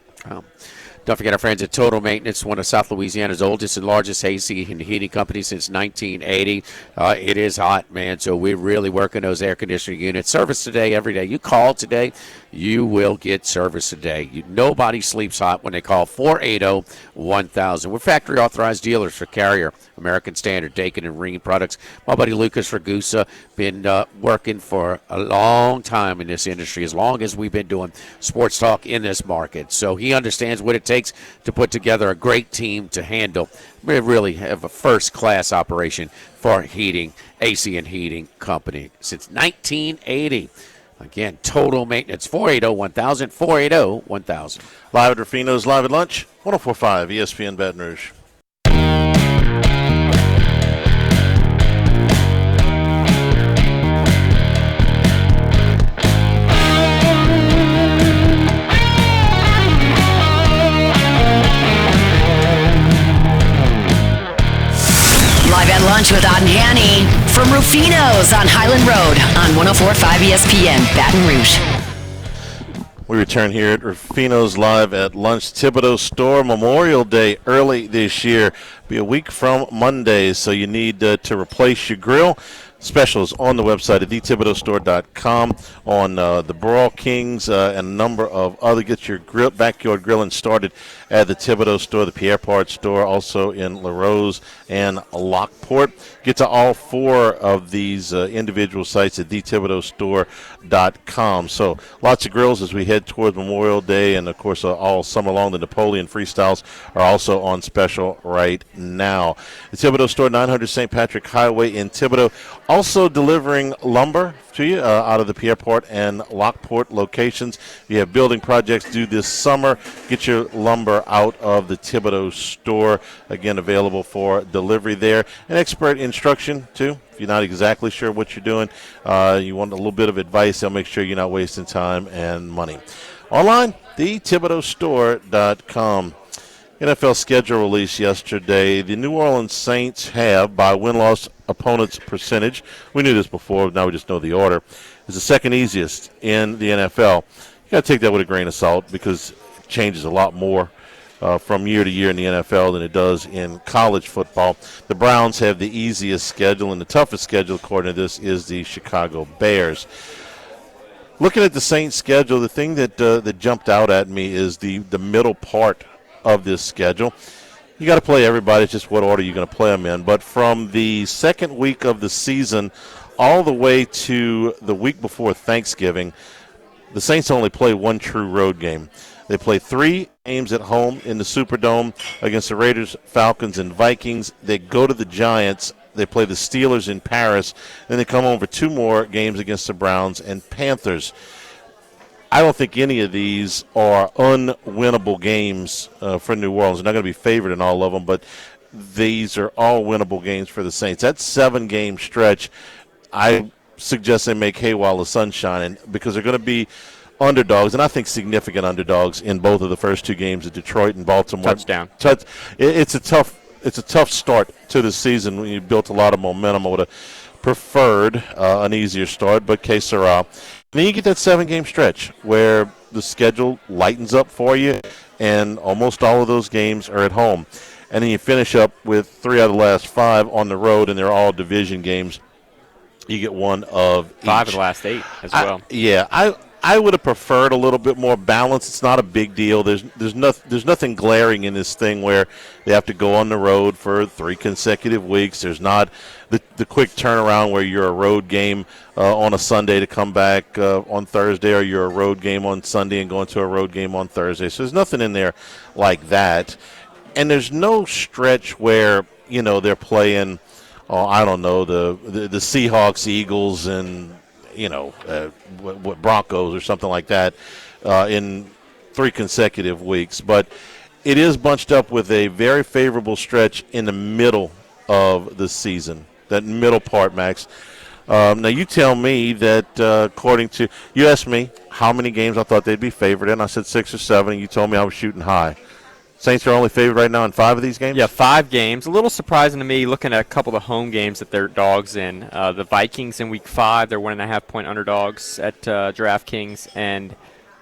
Don't forget our friends at Total Maintenance, one of South Louisiana's oldest and largest AC and heating companies since 1980. It is hot, man, so we're really working those air conditioning units. Service today, every day. You call today, you will get service today. Nobody sleeps hot when they call 480-1000. We're factory authorized dealers for Carrier, American Standard, Dakin, and Ring products. My buddy Lucas Ragusa been working for a long time in this industry, as long as we've been doing sports talk in this market. So he understands what it takes to put together a great team to handle. We really have a first-class operation for heating, AC and heating company since 1980. Again, Total Maintenance, 480-1000, 480-1000. Live at Rufino's, live at lunch, 104.5 ESPN Baton Rouge. Live at lunch with Odd and Hanny from Rufino's on Highland Road on 104.5 ESPN Baton Rouge. We return here at Rufino's live at lunch. Thibodeau Store Memorial Day early this year. Be a week from Monday, so you need to replace your grill. Specials on the website at thethibodeaustore.com on the Brawl Kings and a number of other. Get your backyard grilling started at the Thibodeau Store, the Pierre Part Store, also in LaRose and Lockport. Get to all 4 of these individual sites at thethibodeaustore.com. So lots of grills as we head towards Memorial Day, and of course all summer long the Napoleon Freestyles are also on special right now. The Thibodaux store, 900 St. Patrick Highway in Thibodaux. Also delivering lumber to you out of the Pierreport and Lockport locations. If you have building projects due this summer, get your lumber out of the Thibodaux store. Again, available for delivery there. And expert instruction, too. If you're not exactly sure what you're doing, you want a little bit of advice, they'll make sure you're not wasting time and money. Online, thethibodauxstore.com. NFL schedule release yesterday. The New Orleans Saints have, by win-loss opponents percentage, we knew this before, now we just know the order, is the second easiest in the NFL. You got to take that with a grain of salt because it changes a lot more from year to year in the NFL than it does in college football. The Browns have the easiest schedule, and the toughest schedule, according to this, is the Chicago Bears. Looking at the Saints' schedule, the thing that jumped out at me is the middle part of this schedule. You got to play everybody. It's just what order you're going to play them in. But from the second week of the season all the way to the week before Thanksgiving, the Saints only play one true road game. They play 3 games at home in the Superdome against the Raiders, Falcons, and Vikings. They go to the Giants. They play the Steelers in Paris. Then they come home for 2 more games against the Browns and Panthers. I don't think any of these are unwinnable games for New Orleans. They're not going to be favored in all of them, but these are all winnable games for the Saints. That 7-game stretch, I suggest they make hay while the sun's shining because they're going to be underdogs, and I think significant underdogs in both of the first 2 games at Detroit and Baltimore. Touchdown. It's a tough start to the season when you built a lot of momentum. I would have preferred an easier start, but que sera. Then you get that 7-game stretch where the schedule lightens up for you, and almost all of those games are at home. And then you finish up with 3 out of the last 5 on the road, and they're all division games. You get one of 5 each. of the last 8 as well. I would have preferred a little bit more balance. It's not a big deal. There's nothing glaring in this thing where they have to go on the road for 3 consecutive weeks. There's not the quick turnaround where you're a road game on a Sunday to come back on Thursday, or you're a road game on Sunday and going to a road game on Thursday. So there's nothing in there like that. And there's no stretch where, they're playing, the Seahawks, Eagles, and what Broncos or something like that in 3 consecutive weeks. But it is bunched up with a very favorable stretch in the middle of the season, that middle part, Max. Now, you tell me that according to – you asked me how many games I thought they'd be favored in. I said 6 or 7, and you told me I was shooting high. Saints are only favored right now in 5 of these games? Yeah, 5 games. A little surprising to me looking at a couple of the home games that they're dogs in. The Vikings in Week 5, they're 1.5-point underdogs at DraftKings, and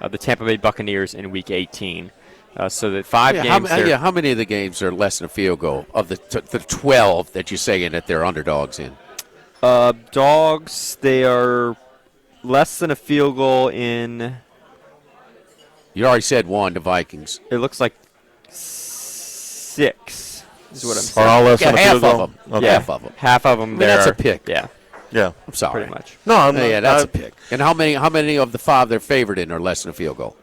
the Tampa Bay Buccaneers in Week 18. So the 5 games. How many of the games are less than a field goal of the 12 that you're saying that they're underdogs in? Dogs, they are less than a field goal in. You already said 1, the Vikings. It looks like 6 is what I'm saying. Are all less than a field goal? Of them. Okay. Half of them. Half of them. That's a pick. Yeah. Yeah. I'm sorry. Pretty much. No, that's a pick. And how many of the 5 they're favored in are less than a field goal?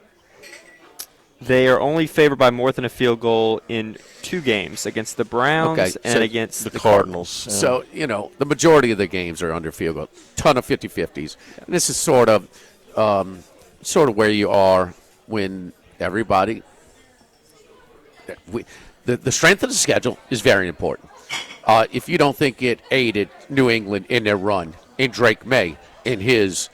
They are only favored by more than a field goal in 2 games, against the Browns and against the Cardinals. Yeah. So, the majority of the games are under field goal. Ton of 50-50s. And this is sort of where you are when everybody the strength of the schedule is very important. If you don't think it aided New England in their run, in Drake May, in his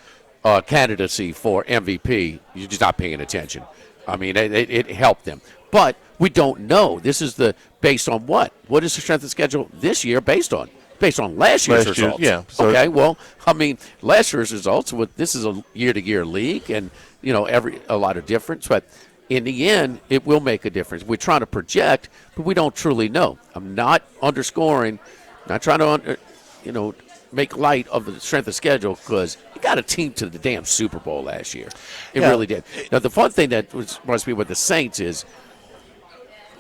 candidacy for MVP, you're just not paying attention. I mean, it helped them. But we don't know. This is based on what? What is the strength of the schedule this year based on? Based on last year's results. Yeah. So okay, well, I mean, last year's results, this is a year-to-year league, and, a lot of difference. But in the end, it will make a difference. We're trying to project, but we don't truly know. I'm not underscoring, not trying to, make light of the strength of schedule, because you got a team to the damn Super Bowl last year. It really did. Now, the fun thing that must be with the Saints is,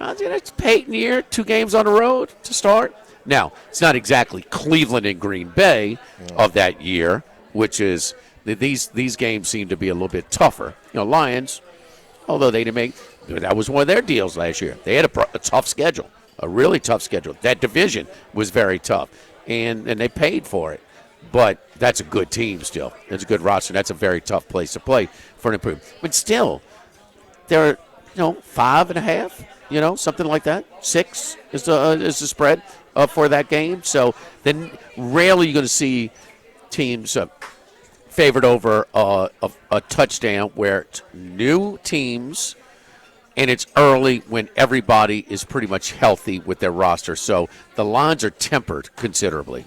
it's Peyton year, 2 games on the road to start. Now, it's not exactly Cleveland and Green Bay of that year, which is these games seem to be a little bit tougher. Lions, although they didn't that was one of their deals last year. They had a tough schedule. a really tough schedule. That division was very tough, and they paid for it. But that's a good team still. It's a good roster. That's a very tough place to play for an improvement. But still, they're 5.5, something like that. 6 is the spread for that game. So then rarely you're going to see teams favored over a touchdown where it's new teams and it's early when everybody is pretty much healthy with their roster. So the lines are tempered considerably.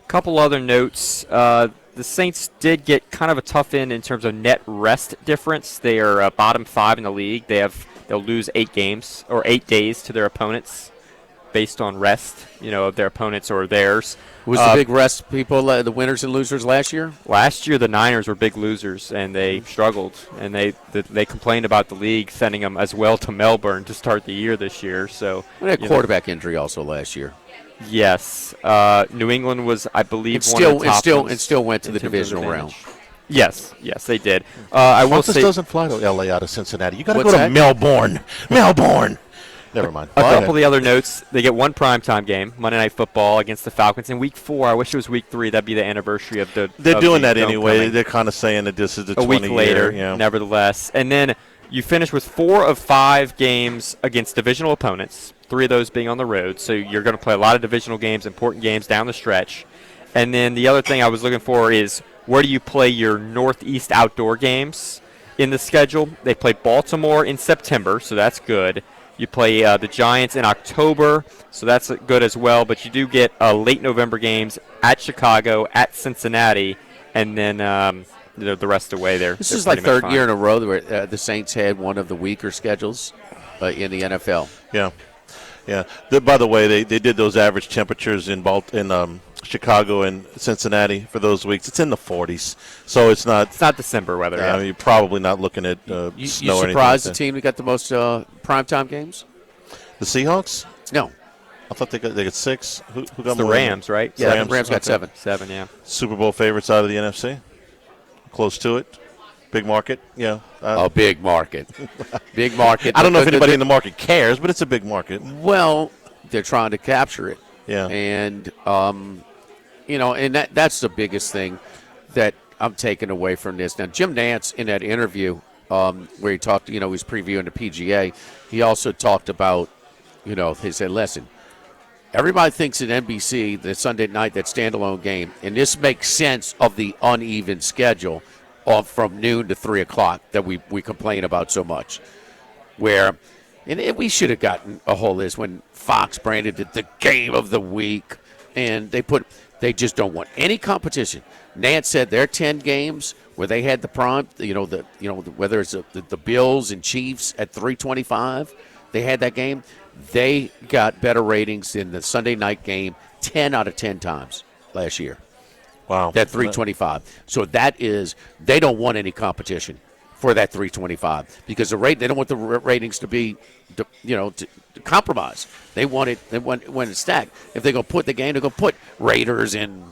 Couple other notes. The Saints did get kind of a tough end in terms of net rest difference. They are bottom 5 in the league. They'll lose 8 games or 8 days to their opponents based on rest, of their opponents or theirs. Was the big rest people the winners and losers last year? Last year, the Niners were big losers, and they struggled. And they complained about the league sending them as well to Melbourne to start the year this year. So they had a quarterback injury also last year. Yes, New England was, I believe, still went to the divisional round. Yes, they did. I will say doesn't fly to L.A. out of Cincinnati. You got to go to Melbourne. Never mind. A couple of the other notes: they get one primetime game, Monday Night Football against the Falcons in Week 4. I wish it was Week 3. That'd be the anniversary of the. They're doing that anyway. Coming. They're kind of saying that this is the 20 week later. Yeah. Nevertheless, and then you finish with 4 of 5 games against divisional opponents. 3 of those being on the road. So you're going to play a lot of divisional games, important games down the stretch. And then the other thing I was looking for is where do you play your Northeast outdoor games in the schedule? They play Baltimore in September, so that's good. You play the Giants in October, so that's good as well. But you do get late November games at Chicago, at Cincinnati, and then the rest of the way there. This is like third year in a row where the Saints had one of the weaker schedules in the NFL. Yeah. By the way, they did those average temperatures in Chicago and Cincinnati for those weeks. It's in the 40s, so it's not December weather. Yeah, I mean, you're probably not looking at snow or anything. You surprised the team that got the most primetime games? The Seahawks? No. I thought they got 6. Who got the Rams, right? Yeah, the Rams got 7. 7, yeah. Super Bowl favorites out of the NFC? Close to it? Big market? Yeah. Big market. Big market. I don't know if anybody in the market cares, but it's a big market. Well, they're trying to capture it. Yeah. And, and that's the biggest thing that I'm taking away from this. Now, Jim Nantz, in that interview where he talked, he was previewing the PGA, he also talked about, he said, listen, everybody thinks at NBC, the Sunday night, that standalone game, and this makes sense of the uneven schedule from noon to 3 o'clock that we complain about so much. Where, and we should have gotten a whole list when Fox branded it the game of the week, and they just don't want any competition. Nance said their 10 games where they had the prime, whether it's the Bills and Chiefs at 325, they had that game. They got better ratings than the Sunday night game 10 out of 10 times last year. Wow. That 325. So they don't want any competition for that 325 because they don't want the ratings to be, to compromise. They want it stacked. If they're going to put the game, they're going to put Raiders and,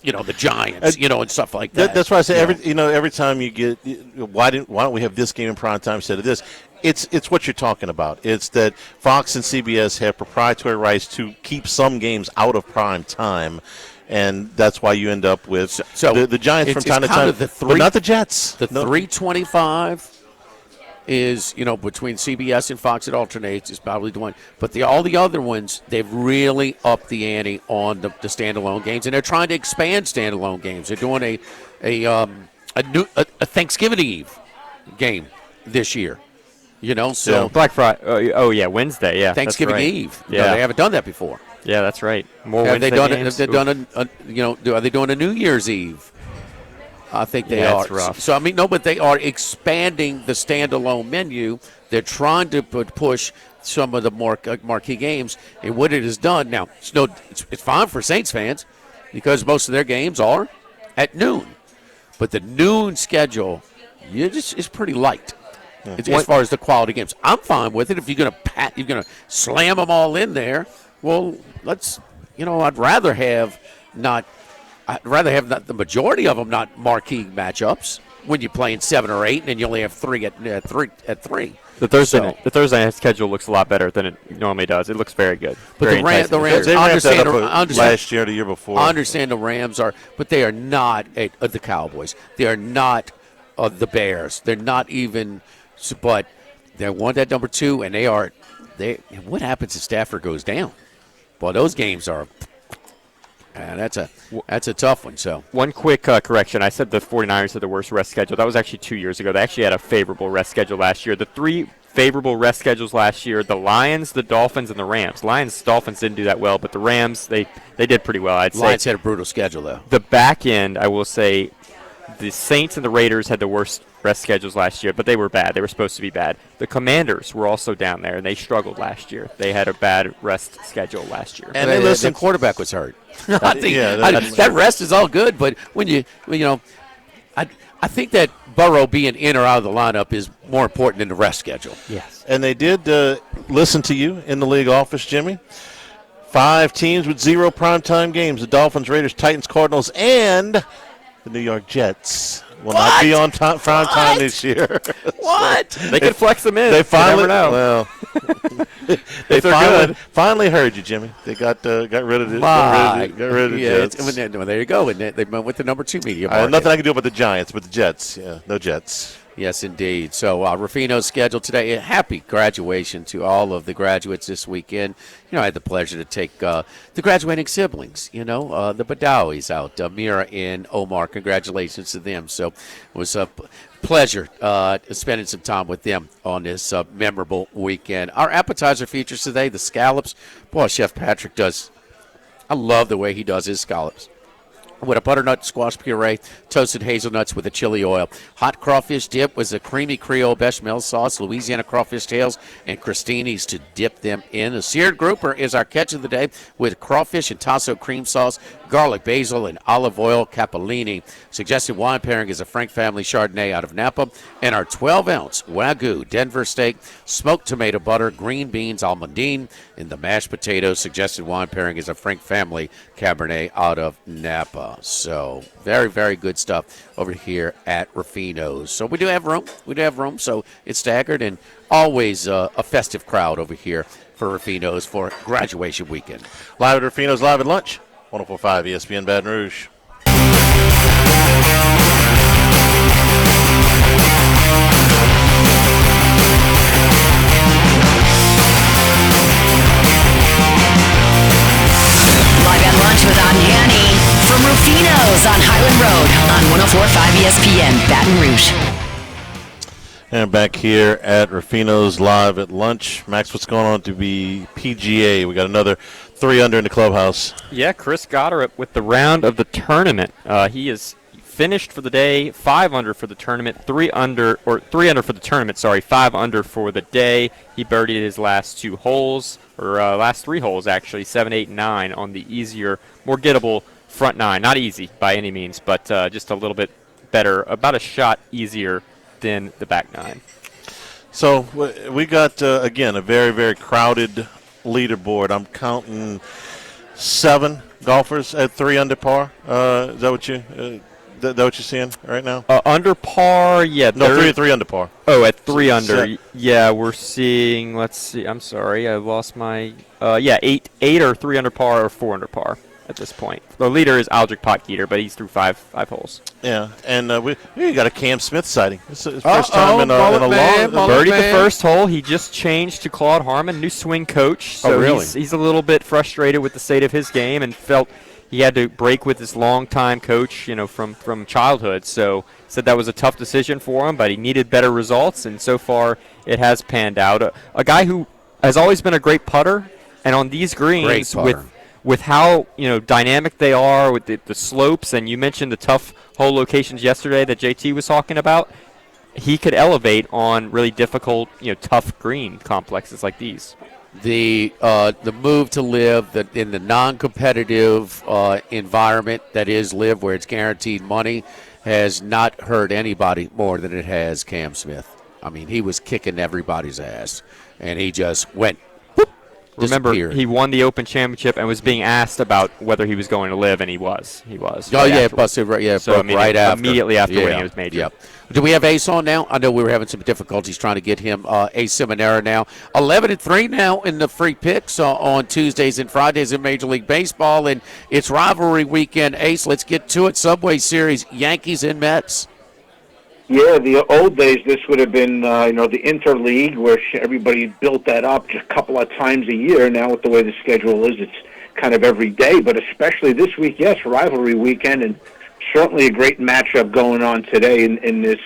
the Giants, and stuff like that. That's why I say every time you get, why don't we have this game in prime time instead of this? It's what you're talking about. It's that Fox and CBS have proprietary rights to keep some games out of prime time. And that's why you end up with the Giants from time to time, but not the Jets. The 325 is, between CBS and Fox, it alternates. It's probably the one. But all the other ones, they've really upped the ante on the standalone games, and they're trying to expand standalone games. They're doing a Thanksgiving Eve game this year. So Black Friday. Wednesday. Yeah, Thanksgiving Eve. Yeah, they haven't done that before. Yeah, that's right. More Wednesday games. Have they done are they doing a New Year's Eve? I think they are. That's rough. So but they are expanding the standalone menu. They're trying to push some of the more marquee games, and what it has done now. It's fine for Saints fans because most of their games are at noon, but the noon schedule is pretty light. As far as the quality games, I'm fine with it. If you're gonna slam them all in there. Well, I'd rather have not the majority of them not marquee matchups. when you're playing 7 or 8, and then you only have 3 at 3. The Thursday night schedule looks a lot better than it normally does. It looks very good. But very the Rams, They ramped that up understand last year, the year before. I understand the Rams are, but they are not the Cowboys. They are not the Bears. They're not even, but they won that number 2, and they are. What happens if Stafford goes down? Well, those games are. That's a tough one. So one quick correction. I said the 49ers had the worst rest schedule. That was actually 2 years ago. They actually had a favorable rest schedule last year. The 3 favorable rest schedules last year, the Lions, the Dolphins, and the Rams. Dolphins didn't do that well, but the Rams, they did pretty well, I'd say. Lions had a brutal schedule, though. The back end, I will say, the Saints and the Raiders had the worst rest schedules last year, but they were bad. They were supposed to be bad. The Commanders were also down there, and they struggled last year. They had a bad rest schedule last year. And the quarterback was hurt. I think that rest is all good, but I think that Burrow being in or out of the lineup is more important than the rest schedule. Yes. And they did listen to you in the league office, Jimmy. 5 teams with 0 primetime games: the Dolphins, Raiders, Titans, Cardinals, and the New York Jets will not be on prime time this year. What? They could flex them in. They finally know. Well, they finally heard you, Jimmy. They got rid of it. Got rid of the Jets. There you go. And they went with the number 2 media market. Nothing I can do about the Giants, but the Jets. Yeah, no Jets. Yes, indeed. So Rufino's schedule today. Happy graduation to all of the graduates this weekend. I had the pleasure to take the graduating siblings, the Badawis out, Mira and Omar. Congratulations to them. So it was a pleasure spending some time with them on this memorable weekend. Our appetizer features today, the scallops. Boy, Chef Patrick does. I love the way he does his scallops. With a butternut squash puree, toasted hazelnuts with a chili oil. Hot crawfish dip was a creamy Creole bechamel sauce, Louisiana crawfish tails, and crostinis to dip them in. A seared grouper is our catch of the day with crawfish and tasso cream sauce, garlic, basil, and olive oil capellini. Suggested wine pairing is a Frank Family Chardonnay out of Napa, and our 12-ounce Wagyu Denver steak, smoked tomato butter, green beans, almondine, and the mashed potatoes. Suggested wine pairing is a Frank Family Cabernet out of Napa. So very, very good stuff over here at Rufino's. So we do have room. So it's staggered, and always a festive crowd over here for Rufino's for graduation weekend. Live at Rufino's, live at lunch. 104.5 ESPN Baton Rouge. Live at lunch with Hanny from Rufino's on Highland Road on 104.5 ESPN Baton Rouge. And back here at Rufino's live at lunch. Max, what's going on to be PGA? We got another 3 under in the clubhouse. Yeah, Chris Goddard with the round of the tournament. He is finished for the day, 5 under for the tournament, 3 under for the tournament, 5 under for the day. He birdied his last 2 holes, or last 3 holes actually, 7, 8, and 9 on the easier, more gettable front 9. Not easy by any means, but just a little bit better, about a shot easier than the back 9. So we got, again, a very, very crowded leaderboard. I'm counting 7 golfers at 3 under par. Is that what you're seeing right now? Under par, yeah. No, 3 under par. Oh, at 3 under. Yeah, we're seeing, let's see, I'm sorry, I lost my, 8 or 3 under par or 4 under par at this point. The leader is Aldrich Potgieter, but he's through 5 holes. Yeah, and we got a Cam Smith sighting. It's his first time in a long birdie the first hole. He just changed to Claude Harmon, new swing coach. So really? He's a little bit frustrated with the state of his game and felt he had to break with his longtime coach, from childhood. So said that was a tough decision for him, but he needed better results, and so far it has panned out. A guy who has always been a great putter, and on these greens with how dynamic they are with the slopes, and you mentioned the tough hole locations yesterday that JT was talking about, he could elevate on really difficult, tough green complexes like these. The move to live in the non-competitive environment that is live, where it's guaranteed money, has not hurt anybody more than it has Cam Smith. I mean, he was kicking everybody's ass, and he just went Remember, disappeared. he won the Open Championship and was being asked about whether he was going to live, and he was. Oh, right yeah, afterwards. busted right, So right after. Immediately after winning his major. Yep. Do we have Ace on now? I know we were having some difficulties trying to get him. Ace Seminara now. 11-3 now in the free picks on Tuesdays and Fridays in Major League Baseball, and it's rivalry weekend. Ace, let's get to it. Subway Series, Yankees and Mets. Yeah, the old days, this would have been, the interleague where everybody built that up just a couple of times a year. Now with the way the schedule is, it's kind of every day, but especially this week, yes, rivalry weekend, and certainly a great matchup going on today in this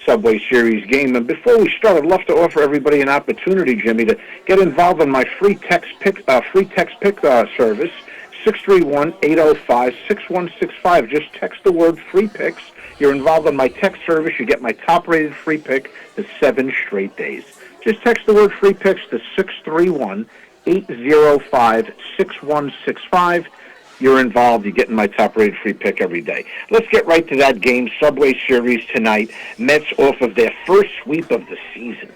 Subway Series game. And before we start, I'd love to offer everybody an opportunity, Jimmy, to get involved in my free text pick service, 631-805-6165. Just text the word free picks. You're involved in my text service. You get my top-rated free pick to 7 straight days. Just text the word free picks to 631-805-6165. You're involved. You're getting my top-rated free pick every day. Let's get right to that game, Subway Series tonight. Mets off of their first sweep of the season.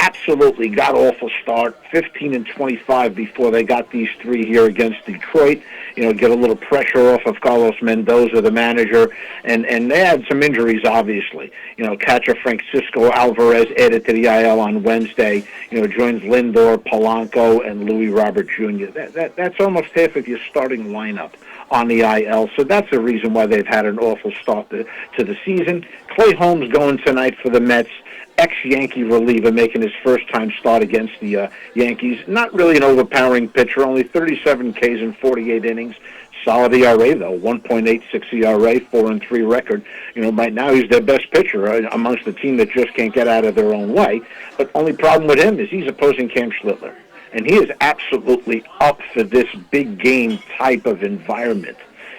Absolutely god-awful start, 15-25 before they got these 3 here against Detroit. Get a little pressure off of Carlos Mendoza, the manager, and they had some injuries, obviously. Catcher Francisco Alvarez added to the IL on Wednesday. Joins Lindor, Polanco, and Louis Robert Jr. That's almost half of your starting lineup on the IL, so that's the reason why they've had an awful start to the season. Clay Holmes going tonight for the Mets. Ex-Yankee reliever making his first-time start against the Yankees. Not really an overpowering pitcher, only 37 Ks in 48 innings. Solid ERA, though, 1.86 ERA, 4-3 record. Right now he's their best pitcher amongst the team that just can't get out of their own way. But only problem with him is he's opposing Cam Schlittler. And he is absolutely up for this big game type of environment.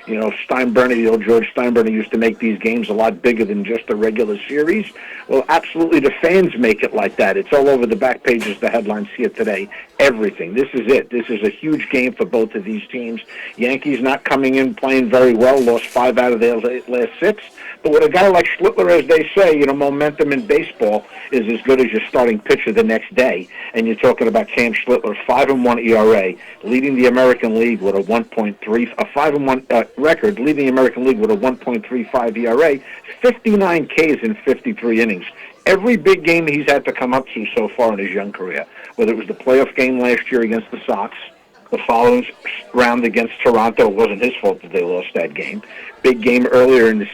Steinbrenner, the old George Steinbrenner used to make these games a lot bigger than just the regular series. Well, absolutely the fans make it like that. It's all over the back pages, the headlines here today, everything. This is it. This is a huge game for both of these teams. Yankees not coming in playing very well, lost 5 out of their last 6. But with a guy like Schlittler, as they say, momentum in baseball is as good as your starting pitcher the next day. And you're talking about Cam Schlittler, 5-1 ERA, leading the American League with a 5-1 record, leading the American League with a 1.35 ERA, 59 Ks in 53 innings. Every big game he's had to come up to so far in his young career, whether it was the playoff game last year against the Sox, the following round against Toronto, it wasn't his fault that they lost that game. Big game earlier in the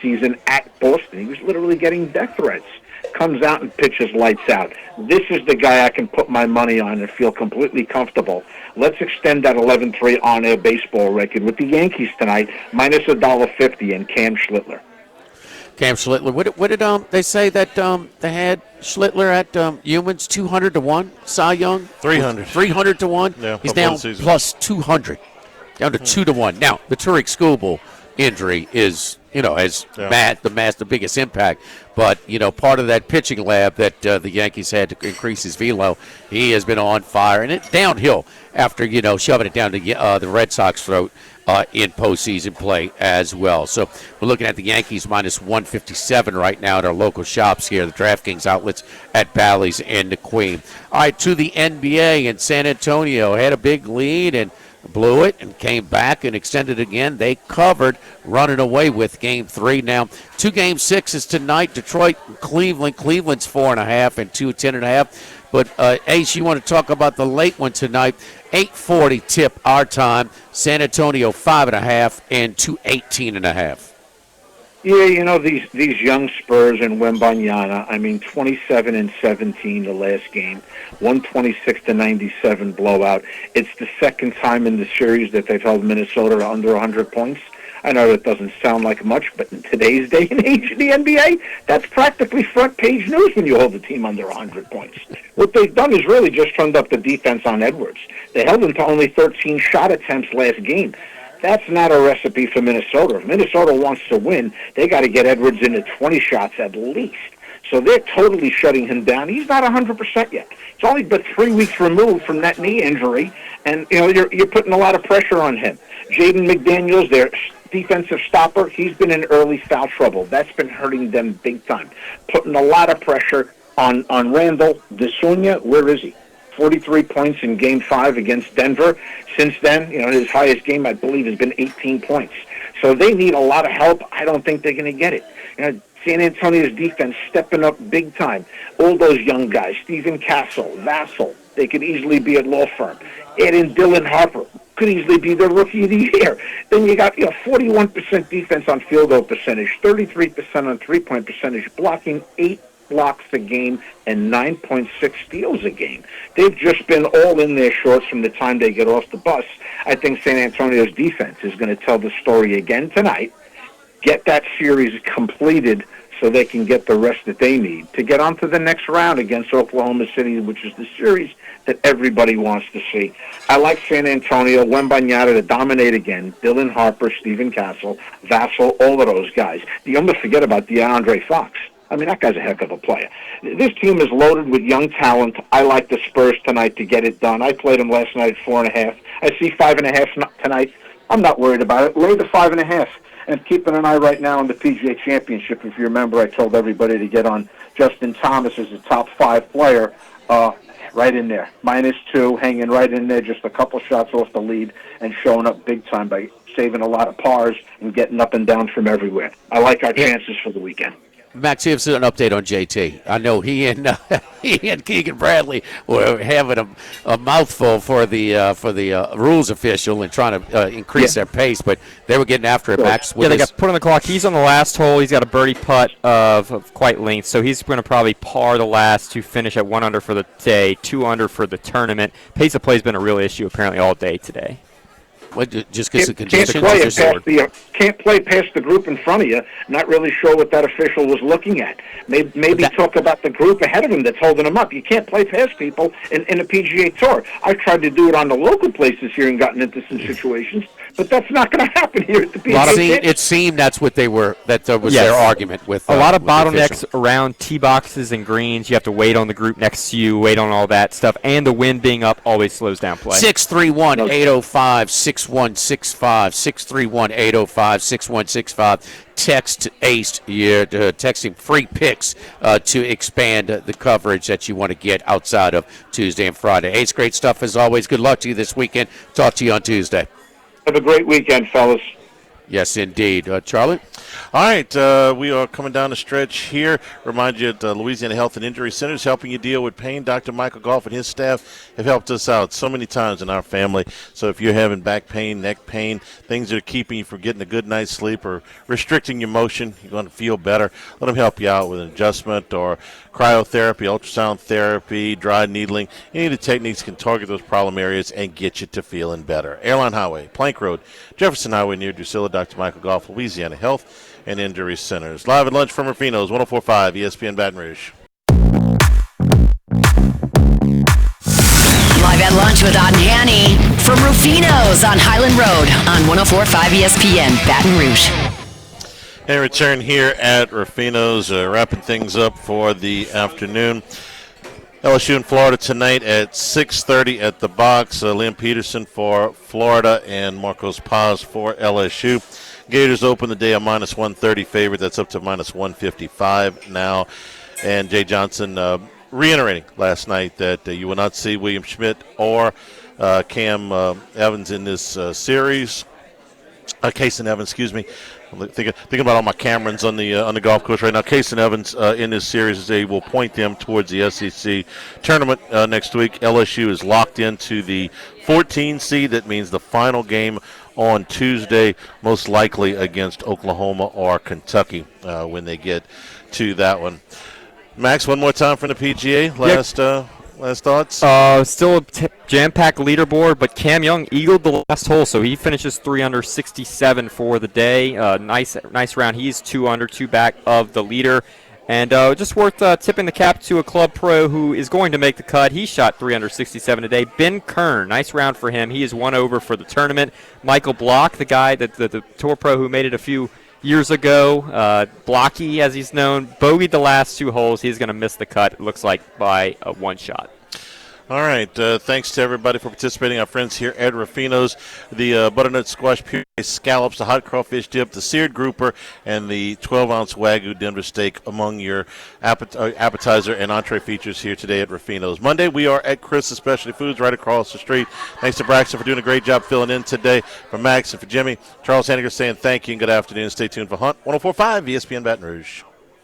season at Boston. He was literally getting death threats. Comes out and pitches lights out. This is the guy I can put my money on and feel completely comfortable. Let's extend that 11-3 on-air baseball record with the Yankees tonight, minus $1.50 and Cam Schlittler. Cam Schlittler. What did they say that they had Schlittler at Humans 200-1? Cy Young 300. 300-1. Yeah, he's down plus 200, down to 2-1. Now the Tariq Skubal injury is has the biggest impact. But, part of that pitching lab that the Yankees had to increase his velo, he has been on fire. And it's downhill after, shoving it down to the Red Sox throat in postseason play as well. So we're looking at the Yankees minus 157 right now at our local shops here, the DraftKings outlets at Bally's and the Queen. All right, to the NBA, and San Antonio had a big lead and blew it and came back and extended again. They covered, running away with Game 3. Now, 2 Game 6s tonight. Detroit and Cleveland. Cleveland's 4.5 and 2 10.5. But, Ace, you want to talk about the late one tonight. 8:40 tip our time. San Antonio 5.5 and 2 18.5. Yeah, these young Spurs and Wembanyama, 27 and 17 the last game, 126-97 blowout. It's the second time in the series that they've held Minnesota to under 100 points. I know that doesn't sound like much, but in today's day and age in the NBA, that's practically front-page news when you hold a team under 100 points. What they've done is really just turned up the defense on Edwards. They held him to only 13 shot attempts last game. That's not a recipe for Minnesota. If Minnesota wants to win, they got to get Edwards into 20 shots at least. So they're totally shutting him down. He's not 100% yet. It's only but 3 weeks removed from that knee injury, and you're putting a lot of pressure on him. Jaden McDaniels, their defensive stopper, he's been in early foul trouble. That's been hurting them big time. Putting a lot of pressure on Randall. DeSunia, where is he? 43 points in Game 5 against Denver. Since then, his highest game, I believe, has been 18 points. So they need a lot of help. I don't think they're going to get it. San Antonio's defense stepping up big time. All those young guys, Stephen Castle, Vassell, they could easily be at law firm. Add in Dylan Harper, could easily be the rookie of the year. Then you got 41% defense on field goal percentage, 33% on three-point percentage, blocking 8 blocks a game and 9.6 steals a game. They've just been all in their shorts from the time they get off the bus. I think San Antonio's defense is going to tell the story again tonight, get that series completed so they can get the rest that they need to get on to the next round against Oklahoma City, which is the series that everybody wants to see. I like San Antonio, Wembanyama to dominate again, Dylan Harper, Stephen Castle, Vassell, all of those guys. You almost forget about DeAndre Fox. I mean, that guy's a heck of a player. This team is loaded with young talent. I like the Spurs tonight to get it done. I played them last night at 4.5. I see 5.5 tonight. I'm not worried about it. Lay the 5.5. And keeping an eye right now on the PGA Championship. If you remember, I told everybody to get on Justin Thomas as a top 5 player. Right in there. -2, hanging right in there, just a couple shots off the lead and showing up big time by saving a lot of pars and getting up and down from everywhere. I like our chances for the weekend. Max, give us an update on JT. I know he and Keegan Bradley were having a mouthful for the rules official and trying to increase their pace, but they were getting after it. Max, they got put on the clock. He's on the last hole. He's got a birdie putt of quite length, so he's going to probably par the last to finish at 1 under for the day, 2 under for the tournament. Pace of play has been a real issue apparently all day today. What, just because the conditions? Can't play past the group in front of you. Not really sure what that official was looking at. Maybe talk about the group ahead of him that's holding him up. You can't play past people in a PGA Tour. I've tried to do it on the local places here and gotten into some situations, but that's not going to happen here at the PGA. It seemed that's what they were. That was their argument with a lot of bottlenecks around tee boxes and greens. You have to wait on the group next to you, wait on all that stuff, and the wind being up always slows down play. 631-805-6165, 631-805-6165. Text ACE. You're texting free picks to expand the coverage that you want to get outside of Tuesday and Friday. Ace, great stuff as always. Good luck to you this weekend. Talk to you on Tuesday. Have a great weekend, fellas. Yes, indeed. Charlie? All right, we are coming down the stretch here. Remind you that Louisiana Health and Injury Center is helping you deal with pain. Dr. Michael Goff and his staff have helped us out so many times in our family. So if you're having back pain, neck pain, things that are keeping you from getting a good night's sleep or restricting your motion, you're going to feel better, let them help you out with an adjustment or cryotherapy, ultrasound therapy, dry needling. Any of the techniques can target those problem areas and get you to feeling better. Airline Highway, Plank Road, Jefferson Highway near Drusilla. Dr. Michael Goff, Louisiana Health and Injury Centers. Live at lunch from Rufino's, 104.5 ESPN Baton Rouge. Live at lunch with Otten Hanny from Rufino's on Highland Road on 104.5 ESPN Baton Rouge. And return here at Rufino's, wrapping things up for the afternoon. LSU in Florida tonight at 6:30 at the box. Liam Peterson for Florida and Marcos Paz for LSU. Gators open the day a -130 favorite. That's up to -155 now. And Jay Johnson reiterating last night that you will not see William Schmidt or Cam Evans in this series. Kaysen Evans, excuse me. I'm thinking about all my Camerons on the golf course right now. Kaysen Evans in this series, as they will point them towards the SEC tournament next week. LSU is locked into the 14 seed. That means the final game on Tuesday, most likely against Oklahoma or Kentucky when they get to that one. Max, one more time from the PGA. Last thoughts? Still a jam-packed leaderboard, but Cam Young eagled the last hole, so he finishes 3 under 67 for the day. Nice round. He's 2 under, 2 back of the leader. And just worth tipping the cap to a club pro who is going to make the cut. He shot 3 under 67 today. Ben Kern, nice round for him. He is 1 over for the tournament. Michael Block, the guy, the tour pro who made it a few years ago, Blocky as he's known, bogeyed the last 2 holes. He's going to miss the cut, it looks like, by 1 shot. All right. Thanks to everybody for participating. Our friends here at Ruffino's, the butternut squash puree scallops, the hot crawfish dip, the seared grouper, and the 12-ounce Wagyu Denver steak among your appetizer and entree features here today at Ruffino's. Monday, we are at Chris's Specialty Foods right across the street. Thanks to Braxton for doing a great job filling in today. For Max and for Jimmy, Charles Hanniger saying thank you and good afternoon. Stay tuned for Hunt 104.5 ESPN Baton Rouge.